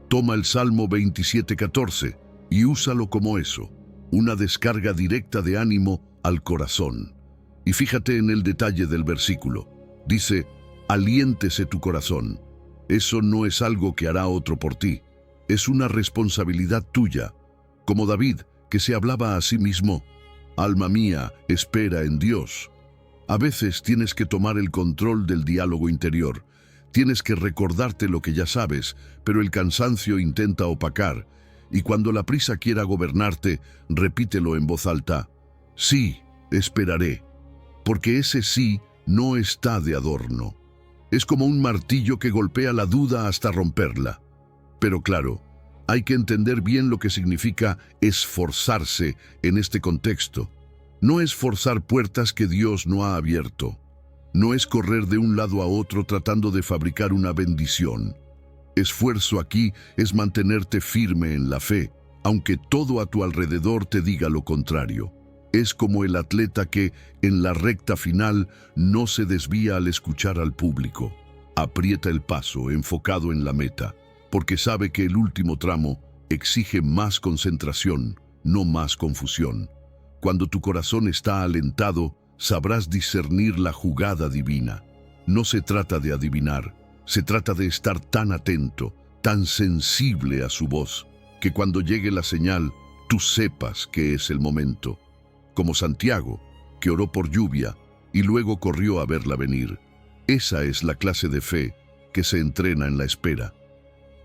Toma el Salmo 27:14 y úsalo como eso, una descarga directa de ánimo al corazón. Y fíjate en el detalle del versículo. Dice: aliéntese tu corazón. Eso no es algo que hará otro por ti, es una responsabilidad tuya. Como David, que se hablaba a sí mismo: alma mía, espera en Dios. A veces tienes que tomar el control del diálogo interior. Tienes que recordarte lo que ya sabes, pero el cansancio intenta opacar, y cuando la prisa quiera gobernarte, repítelo en voz alta: sí, esperaré, porque ese sí no está de adorno. Es como un martillo que golpea la duda hasta romperla. Pero claro, hay que entender bien lo que significa esforzarse en este contexto. No es forzar puertas que Dios no ha abierto. No es correr de un lado a otro tratando de fabricar una bendición. Esfuerzo aquí es mantenerte firme en la fe, aunque todo a tu alrededor te diga lo contrario. Es como el atleta que, en la recta final, no se desvía al escuchar al público. Aprieta el paso, enfocado en la meta, porque sabe que el último tramo exige más concentración, no más confusión. Cuando tu corazón está alentado, sabrás discernir la jugada divina. No se trata de adivinar, se trata de estar tan atento, tan sensible a su voz, que cuando llegue la señal, tú sepas que es el momento. Como Santiago, que oró por lluvia y luego corrió a verla venir. Esa es la clase de fe que se entrena en la espera.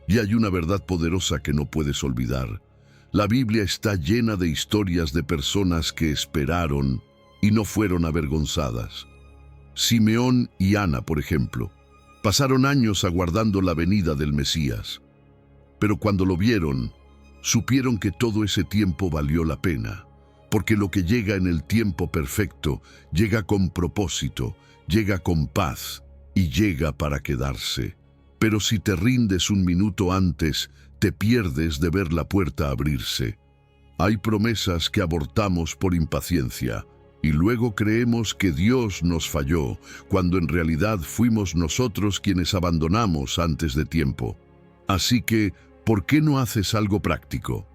Y hay una verdad poderosa que no puedes olvidar. La Biblia está llena de historias de personas que esperaron y no fueron avergonzadas. Simeón y Ana, por ejemplo, pasaron años aguardando la venida del Mesías. Pero cuando lo vieron, supieron que todo ese tiempo valió la pena, porque lo que llega en el tiempo perfecto llega con propósito, llega con paz y llega para quedarse. Pero si te rindes un minuto antes, te pierdes de ver la puerta abrirse. Hay promesas que abortamos por impaciencia y luego creemos que Dios nos falló, cuando en realidad fuimos nosotros quienes abandonamos antes de tiempo. Así que, ¿por qué no haces algo práctico?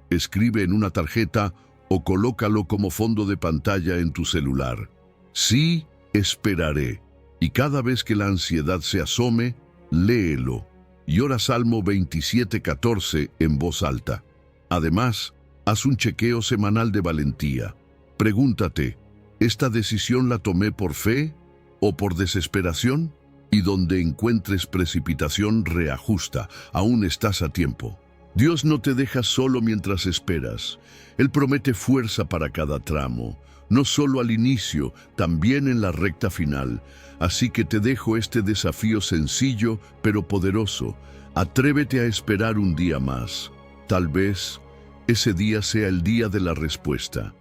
Escribe en una tarjeta o colócalo como fondo de pantalla en tu celular: sí, esperaré. Y cada vez que la ansiedad se asome, léelo y ora Salmo 27:14 en voz alta. Además, haz un chequeo semanal de valentía. Pregúntate: ¿esta decisión la tomé por fe o por desesperación? Y donde encuentres precipitación, reajusta, aún estás a tiempo. Dios no te deja solo mientras esperas. Él promete fuerza para cada tramo, no solo al inicio, también en la recta final. Así que te dejo este desafío sencillo pero poderoso. Atrévete a esperar un día más. Tal vez ese día sea el día de la respuesta.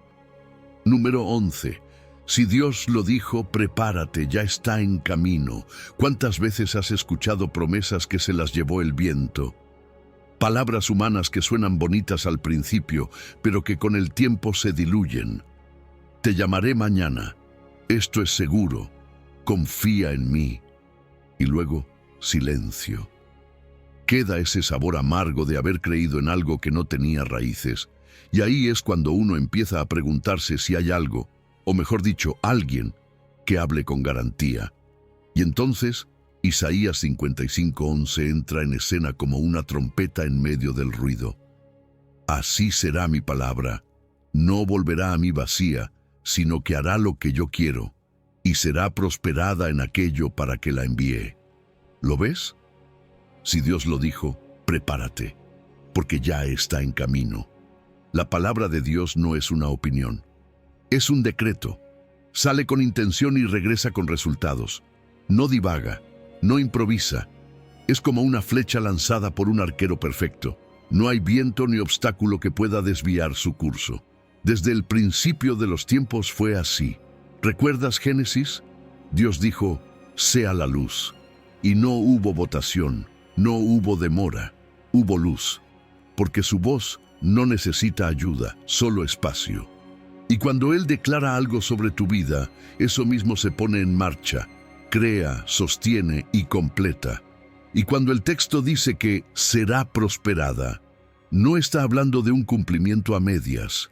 Número 11. Si Dios lo dijo, prepárate, ya está en camino. ¿Cuántas veces has escuchado promesas que se las llevó el viento? Palabras humanas que suenan bonitas al principio, pero que con el tiempo se diluyen. Te llamaré mañana. Esto es seguro. Confía en mí. Y luego, silencio. Queda ese sabor amargo de haber creído en algo que no tenía raíces. Y ahí es cuando uno empieza a preguntarse si hay algo, o mejor dicho, alguien, que hable con garantía. Y entonces, Isaías 55:11 entra en escena como una trompeta en medio del ruido. Así será mi palabra. No volverá a mí vacía, sino que hará lo que yo quiero, y será prosperada en aquello para que la envíe. ¿Lo ves? Si Dios lo dijo, prepárate, porque ya está en camino. La palabra de Dios no es una opinión. Es un decreto. Sale con intención y regresa con resultados. No divaga, no improvisa. Es como una flecha lanzada por un arquero perfecto. No hay viento ni obstáculo que pueda desviar su curso. Desde el principio de los tiempos fue así. ¿Recuerdas Génesis? Dios dijo, sea la luz. Y no hubo votación, no hubo demora, hubo luz. Porque su voz no necesita ayuda, solo espacio. Y cuando Él declara algo sobre tu vida, eso mismo se pone en marcha, crea, sostiene y completa. Y cuando el texto dice que será prosperada, no está hablando de un cumplimiento a medias.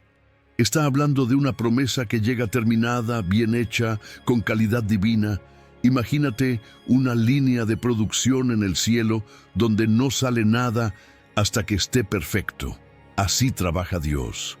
Está hablando de una promesa que llega terminada, bien hecha, con calidad divina. Imagínate una línea de producción en el cielo donde no sale nada hasta que esté perfecto. Así trabaja Dios.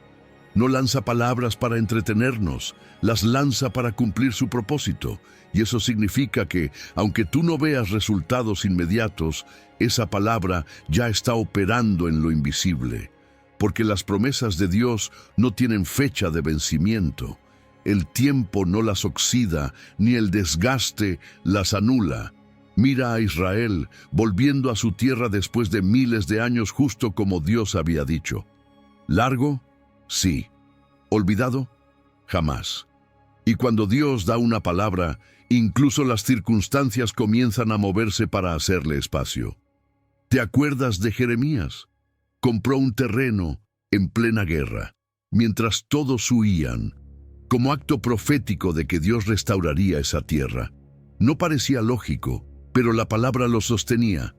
No lanza palabras para entretenernos, las lanza para cumplir su propósito. Y eso significa que, aunque tú no veas resultados inmediatos, esa palabra ya está operando en lo invisible. Porque las promesas de Dios no tienen fecha de vencimiento. El tiempo no las oxida, ni el desgaste las anula. Mira a Israel, volviendo a su tierra después de miles de años, justo como Dios había dicho. ¿Largo? Sí. ¿Olvidado? Jamás. Y cuando Dios da una palabra, incluso las circunstancias comienzan a moverse para hacerle espacio. ¿Te acuerdas de Jeremías? Compró un terreno en plena guerra, mientras todos huían, como acto profético de que Dios restauraría esa tierra. No parecía lógico, pero la palabra lo sostenía.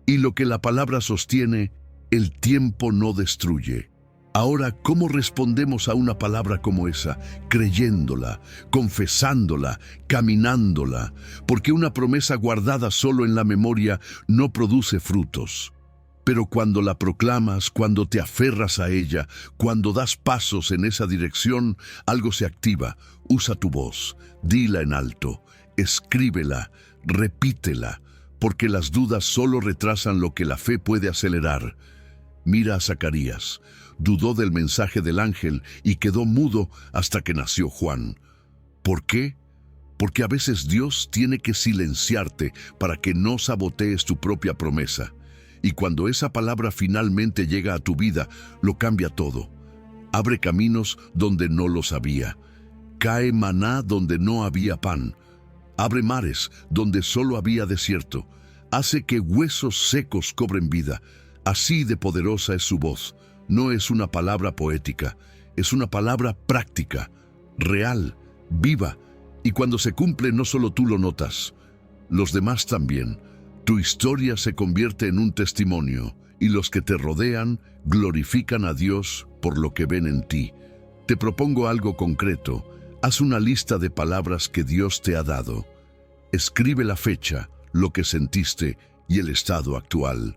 Y lo que la palabra sostiene, el tiempo no destruye. Ahora, ¿cómo respondemos a una palabra como esa? Creyéndola, confesándola, caminándola, porque una promesa guardada solo en la memoria no produce frutos. Pero cuando la proclamas, cuando te aferras a ella, cuando das pasos en esa dirección, algo se activa. Usa tu voz, dila en alto, escríbela, repítela, porque las dudas solo retrasan lo que la fe puede acelerar. Mira a Zacarías. Dudó del mensaje del ángel y quedó mudo hasta que nació Juan. ¿Por qué? Porque a veces Dios tiene que silenciarte para que no sabotees tu propia promesa. Y cuando esa palabra finalmente llega a tu vida, lo cambia todo. Abre caminos donde no los había. Cae maná donde no había pan. Abre mares donde solo había desierto. Hace que huesos secos cobren vida. Así de poderosa es su voz. No es una palabra poética, es una palabra práctica, real, viva. Y cuando se cumple, no solo tú lo notas, los demás también. Tu historia se convierte en un testimonio y los que te rodean glorifican a Dios por lo que ven en ti. Te propongo algo concreto. Haz una lista de palabras que Dios te ha dado. Escribe la fecha, lo que sentiste y el estado actual.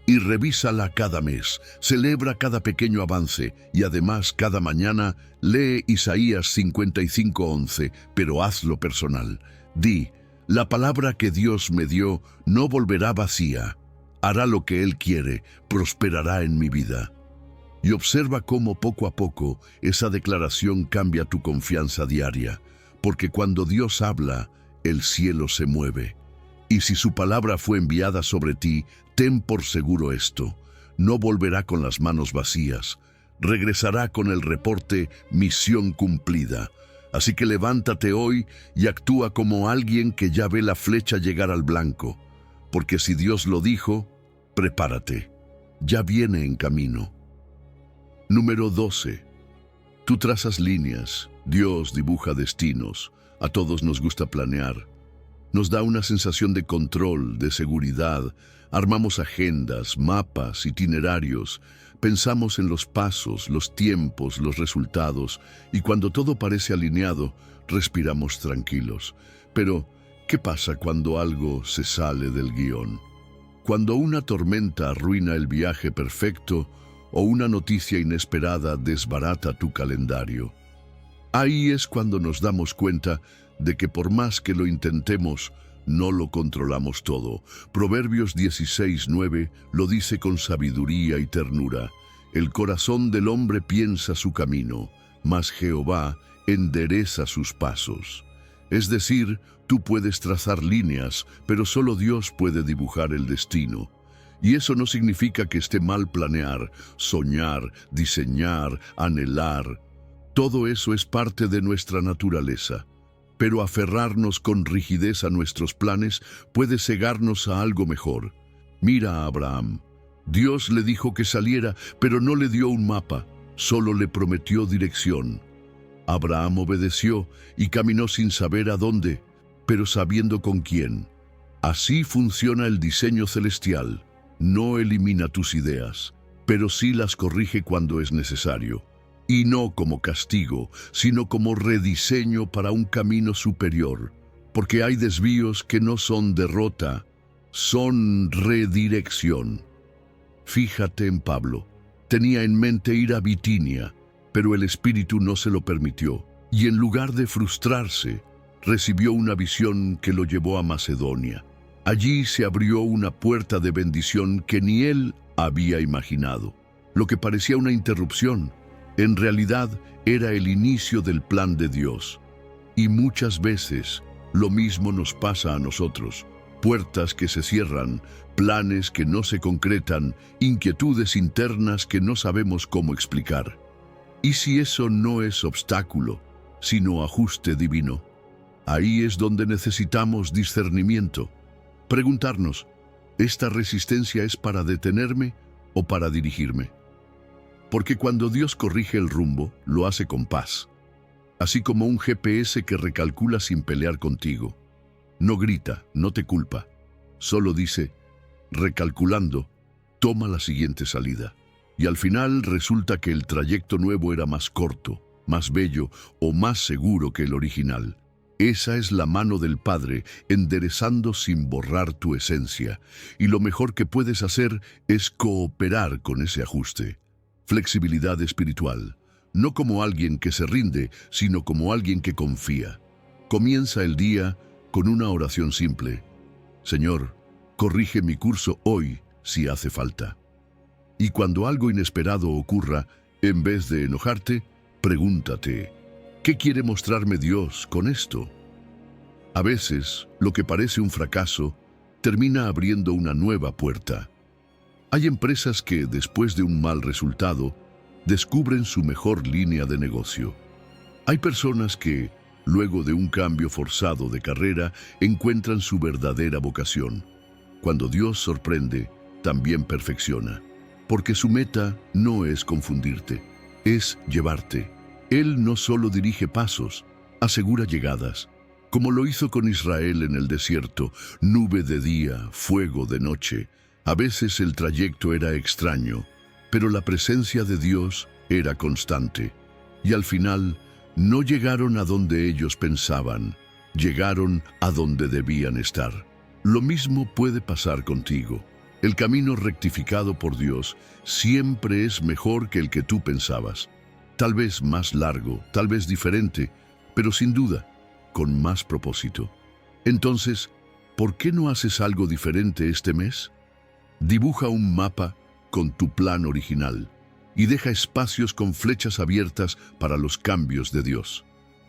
Y revísala cada mes, celebra cada pequeño avance y además cada mañana lee Isaías 55:11, pero hazlo personal. Di, la palabra que Dios me dio no volverá vacía. hará lo que Él quiere, prosperará en mi vida. Y observa cómo poco a poco esa declaración cambia tu confianza diaria, porque cuando Dios habla, el cielo se mueve. Y si su palabra fue enviada sobre ti, ten por seguro esto: no volverá con las manos vacías, regresará con el reporte misión cumplida. Así que levántate hoy y actúa como alguien que ya ve la flecha llegar al blanco, porque si Dios lo dijo, prepárate, ya viene en camino. Número 12. Tú trazas líneas, Dios dibuja destinos. A todos nos gusta planear. Nos da una sensación de control, de seguridad. Armamos agendas, mapas, itinerarios. Pensamos en los pasos, los tiempos, los resultados. Y cuando todo parece alineado, respiramos tranquilos. Pero, ¿qué pasa cuando algo se sale del guión? Cuando una tormenta arruina el viaje perfecto o una noticia inesperada desbarata tu calendario. Ahí es cuando nos damos cuenta de que por más que lo intentemos, no lo controlamos todo. Proverbios 16:9 lo dice con sabiduría y ternura. El corazón del hombre piensa su camino, mas Jehová endereza sus pasos. Es decir, tú puedes trazar líneas, pero solo Dios puede dibujar el destino. Y eso no significa que esté mal planear, soñar, diseñar, anhelar. Todo eso es parte de nuestra naturaleza. Pero aferrarnos con rigidez a nuestros planes puede cegarnos a algo mejor. Mira a Abraham. Dios le dijo que saliera, pero no le dio un mapa, solo le prometió dirección. Abraham obedeció y caminó sin saber a dónde, pero sabiendo con quién. Así funciona el diseño celestial. No elimina tus ideas, pero sí las corrige cuando es necesario. Y no como castigo, sino como rediseño para un camino superior. Porque hay desvíos que no son derrota, son redirección. Fíjate en Pablo. Tenía en mente ir a Bitinia, pero el Espíritu no se lo permitió. Y en lugar de frustrarse, recibió una visión que lo llevó a Macedonia. Allí se abrió una puerta de bendición que ni él había imaginado. Lo que parecía una interrupción, en realidad era el inicio del plan de Dios. Y muchas veces lo mismo nos pasa a nosotros. Puertas que se cierran, planes que no se concretan, inquietudes internas que no sabemos cómo explicar. ¿Y si eso no es obstáculo, sino ajuste divino? Ahí es donde necesitamos discernimiento. Preguntarnos, ¿esta resistencia es para detenerme o para dirigirme? Porque cuando Dios corrige el rumbo, lo hace con paz. Así como un GPS que recalcula sin pelear contigo. No grita, no te culpa. Solo dice, recalculando, toma la siguiente salida. Y al final resulta que el trayecto nuevo era más corto, más bello o más seguro que el original. Esa es la mano del Padre, enderezando sin borrar tu esencia. Y lo mejor que puedes hacer es cooperar con ese ajuste. Flexibilidad espiritual. No como alguien que se rinde, sino como alguien que confía. Comienza el día con una oración simple. Señor, corrige mi curso hoy si hace falta. Y cuando algo inesperado ocurra, en vez de enojarte, pregúntate, ¿qué quiere mostrarme Dios con esto? A veces, lo que parece un fracaso termina abriendo una nueva puerta. Hay empresas que, después de un mal resultado, descubren su mejor línea de negocio. Hay personas que, luego de un cambio forzado de carrera, encuentran su verdadera vocación. Cuando Dios sorprende, también perfecciona. Porque su meta no es confundirte, es llevarte. Él no solo dirige pasos, asegura llegadas, como lo hizo con Israel en el desierto, nube de día, fuego de noche. A veces el trayecto era extraño, pero la presencia de Dios era constante. Y al final, no llegaron a donde ellos pensaban, llegaron a donde debían estar. Lo mismo puede pasar contigo. El camino rectificado por Dios siempre es mejor que el que tú pensabas. Tal vez más largo, tal vez diferente, pero sin duda, con más propósito. Entonces, ¿por qué no haces algo diferente este mes? Dibuja un mapa con tu plan original y deja espacios con flechas abiertas para los cambios de Dios.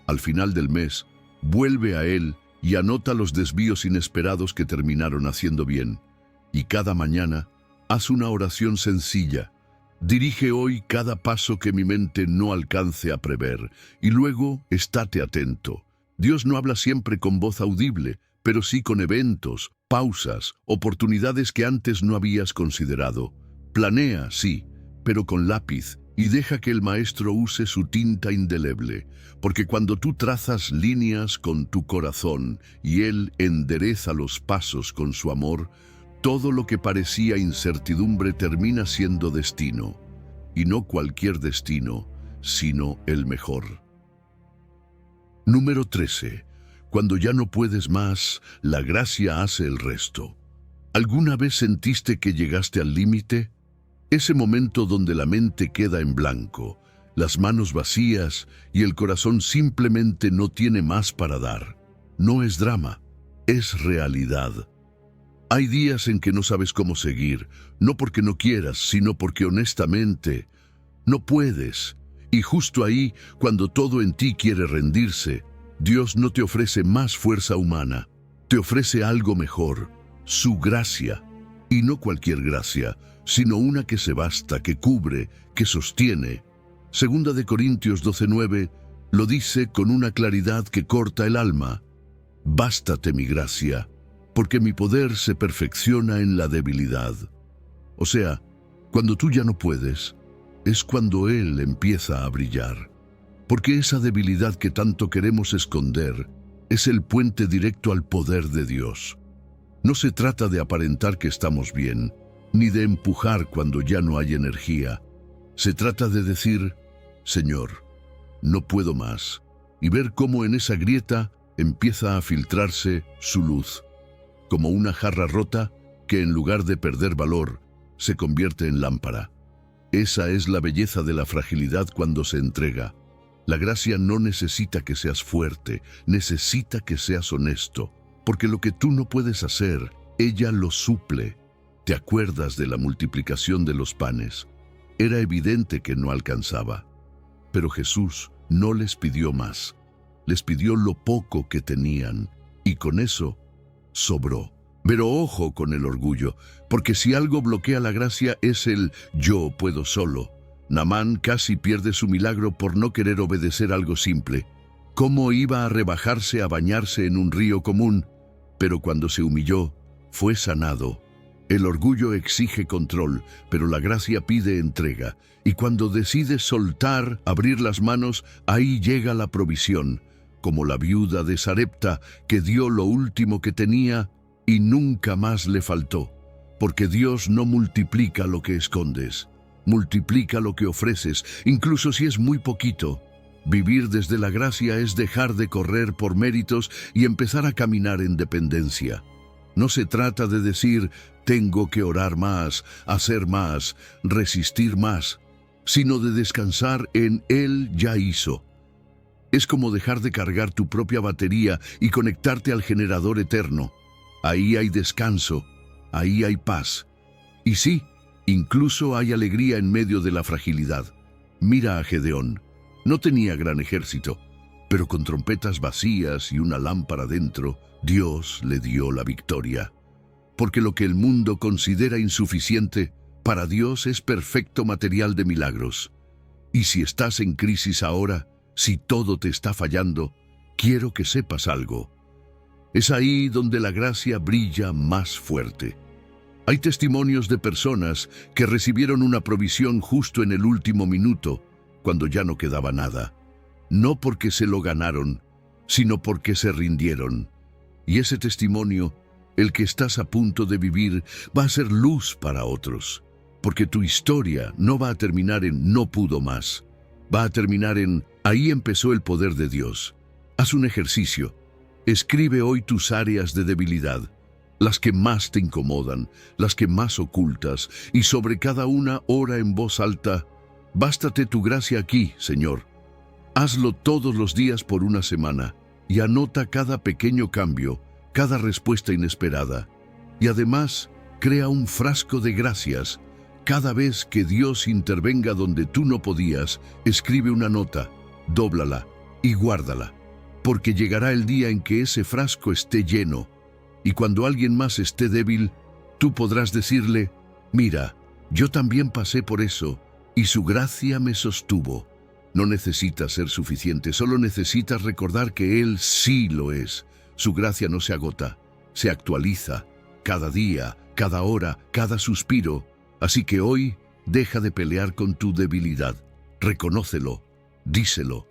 Al final del mes, vuelve a Él y anota los desvíos inesperados que terminaron haciendo bien. Y cada mañana, haz una oración sencilla. Dirige hoy cada paso que mi mente no alcance a prever, y luego estate atento. Dios no habla siempre con voz audible, pero sí con eventos, pausas, oportunidades que antes no habías considerado. Planea, sí, pero con lápiz, y deja que el maestro use su tinta indeleble, porque cuando tú trazas líneas con tu corazón y Él endereza los pasos con su amor, todo lo que parecía incertidumbre termina siendo destino, y no cualquier destino, sino el mejor. Número 13. Cuando ya no puedes más, la gracia hace el resto. ¿Alguna vez sentiste que llegaste al límite? Ese momento donde la mente queda en blanco, las manos vacías y el corazón simplemente no tiene más para dar. No es drama, es realidad. Hay días en que no sabes cómo seguir, no porque no quieras, sino porque honestamente no puedes. Y justo ahí, cuando todo en ti quiere rendirse, Dios no te ofrece más fuerza humana, te ofrece algo mejor, su gracia. Y no cualquier gracia, sino una que se basta, que cubre, que sostiene. Segunda de Corintios 12:9 lo dice con una claridad que corta el alma. Bástate mi gracia, porque mi poder se perfecciona en la debilidad. O sea, cuando tú ya no puedes, es cuando Él empieza a brillar. Porque esa debilidad que tanto queremos esconder es el puente directo al poder de Dios. No se trata de aparentar que estamos bien, ni de empujar cuando ya no hay energía. Se trata de decir, Señor, no puedo más, y ver cómo en esa grieta empieza a filtrarse su luz, como una jarra rota que en lugar de perder valor, se convierte en lámpara. Esa es la belleza de la fragilidad cuando se entrega. La gracia no necesita que seas fuerte, necesita que seas honesto, porque lo que tú no puedes hacer, ella lo suple. ¿Te acuerdas de la multiplicación de los panes? Era evidente que no alcanzaba, pero Jesús no les pidió más. Les pidió lo poco que tenían, y con eso sobró. Pero ojo con el orgullo, porque si algo bloquea la gracia es el yo puedo solo. Naamán casi pierde su milagro por no querer obedecer algo simple. ¿Cómo iba a rebajarse a bañarse en un río común? Pero cuando se humilló, fue sanado. El orgullo exige control, pero la gracia pide entrega. Y cuando decides soltar, abrir las manos, ahí llega la provisión, como la viuda de Sarepta que dio lo último que tenía y nunca más le faltó. Porque Dios no multiplica lo que escondes, multiplica lo que ofreces, incluso si es muy poquito. Vivir desde la gracia es dejar de correr por méritos y empezar a caminar en dependencia. No se trata de decir, tengo que orar más, hacer más, resistir más, sino de descansar en Él ya hizo. Es como dejar de cargar tu propia batería y conectarte al generador eterno. Ahí hay descanso, ahí hay paz. Y sí, incluso hay alegría en medio de la fragilidad. Mira a Gedeón. No tenía gran ejército, pero con trompetas vacías y una lámpara dentro, Dios le dio la victoria. Porque lo que el mundo considera insuficiente, para Dios es perfecto material de milagros. Y si estás en crisis ahora, si todo te está fallando, quiero que sepas algo. Es ahí donde la gracia brilla más fuerte. Hay testimonios de personas que recibieron una provisión justo en el último minuto, cuando ya no quedaba nada. No porque se lo ganaron, sino porque se rindieron. Y ese testimonio, el que estás a punto de vivir, va a ser luz para otros. Porque tu historia no va a terminar en no pudo más. Va a terminar en ahí empezó el poder de Dios. Haz un ejercicio. Escribe hoy tus áreas de debilidad, las que más te incomodan, las que más ocultas, y sobre cada una ora en voz alta, bástate tu gracia aquí, Señor. Hazlo todos los días por una semana y anota cada pequeño cambio, cada respuesta inesperada. Y además, Crea un frasco de gracias. Cada vez que Dios intervenga donde tú no podías, escribe una nota, dóblala y guárdala, porque llegará el día en que ese frasco esté lleno, y cuando alguien más esté débil, tú podrás decirle, mira, yo también pasé por eso, y su gracia me sostuvo. No necesitas ser suficiente, solo necesitas recordar que Él sí lo es. Su gracia no se agota, se actualiza, cada día, cada hora, cada suspiro. Así que hoy, deja de pelear con tu debilidad, reconócelo, díselo,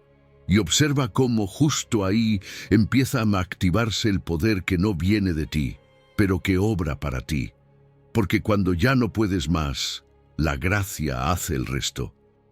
y observa cómo justo ahí empieza a activarse el poder que no viene de ti, pero que obra para ti. Porque cuando ya no puedes más, la gracia hace el resto.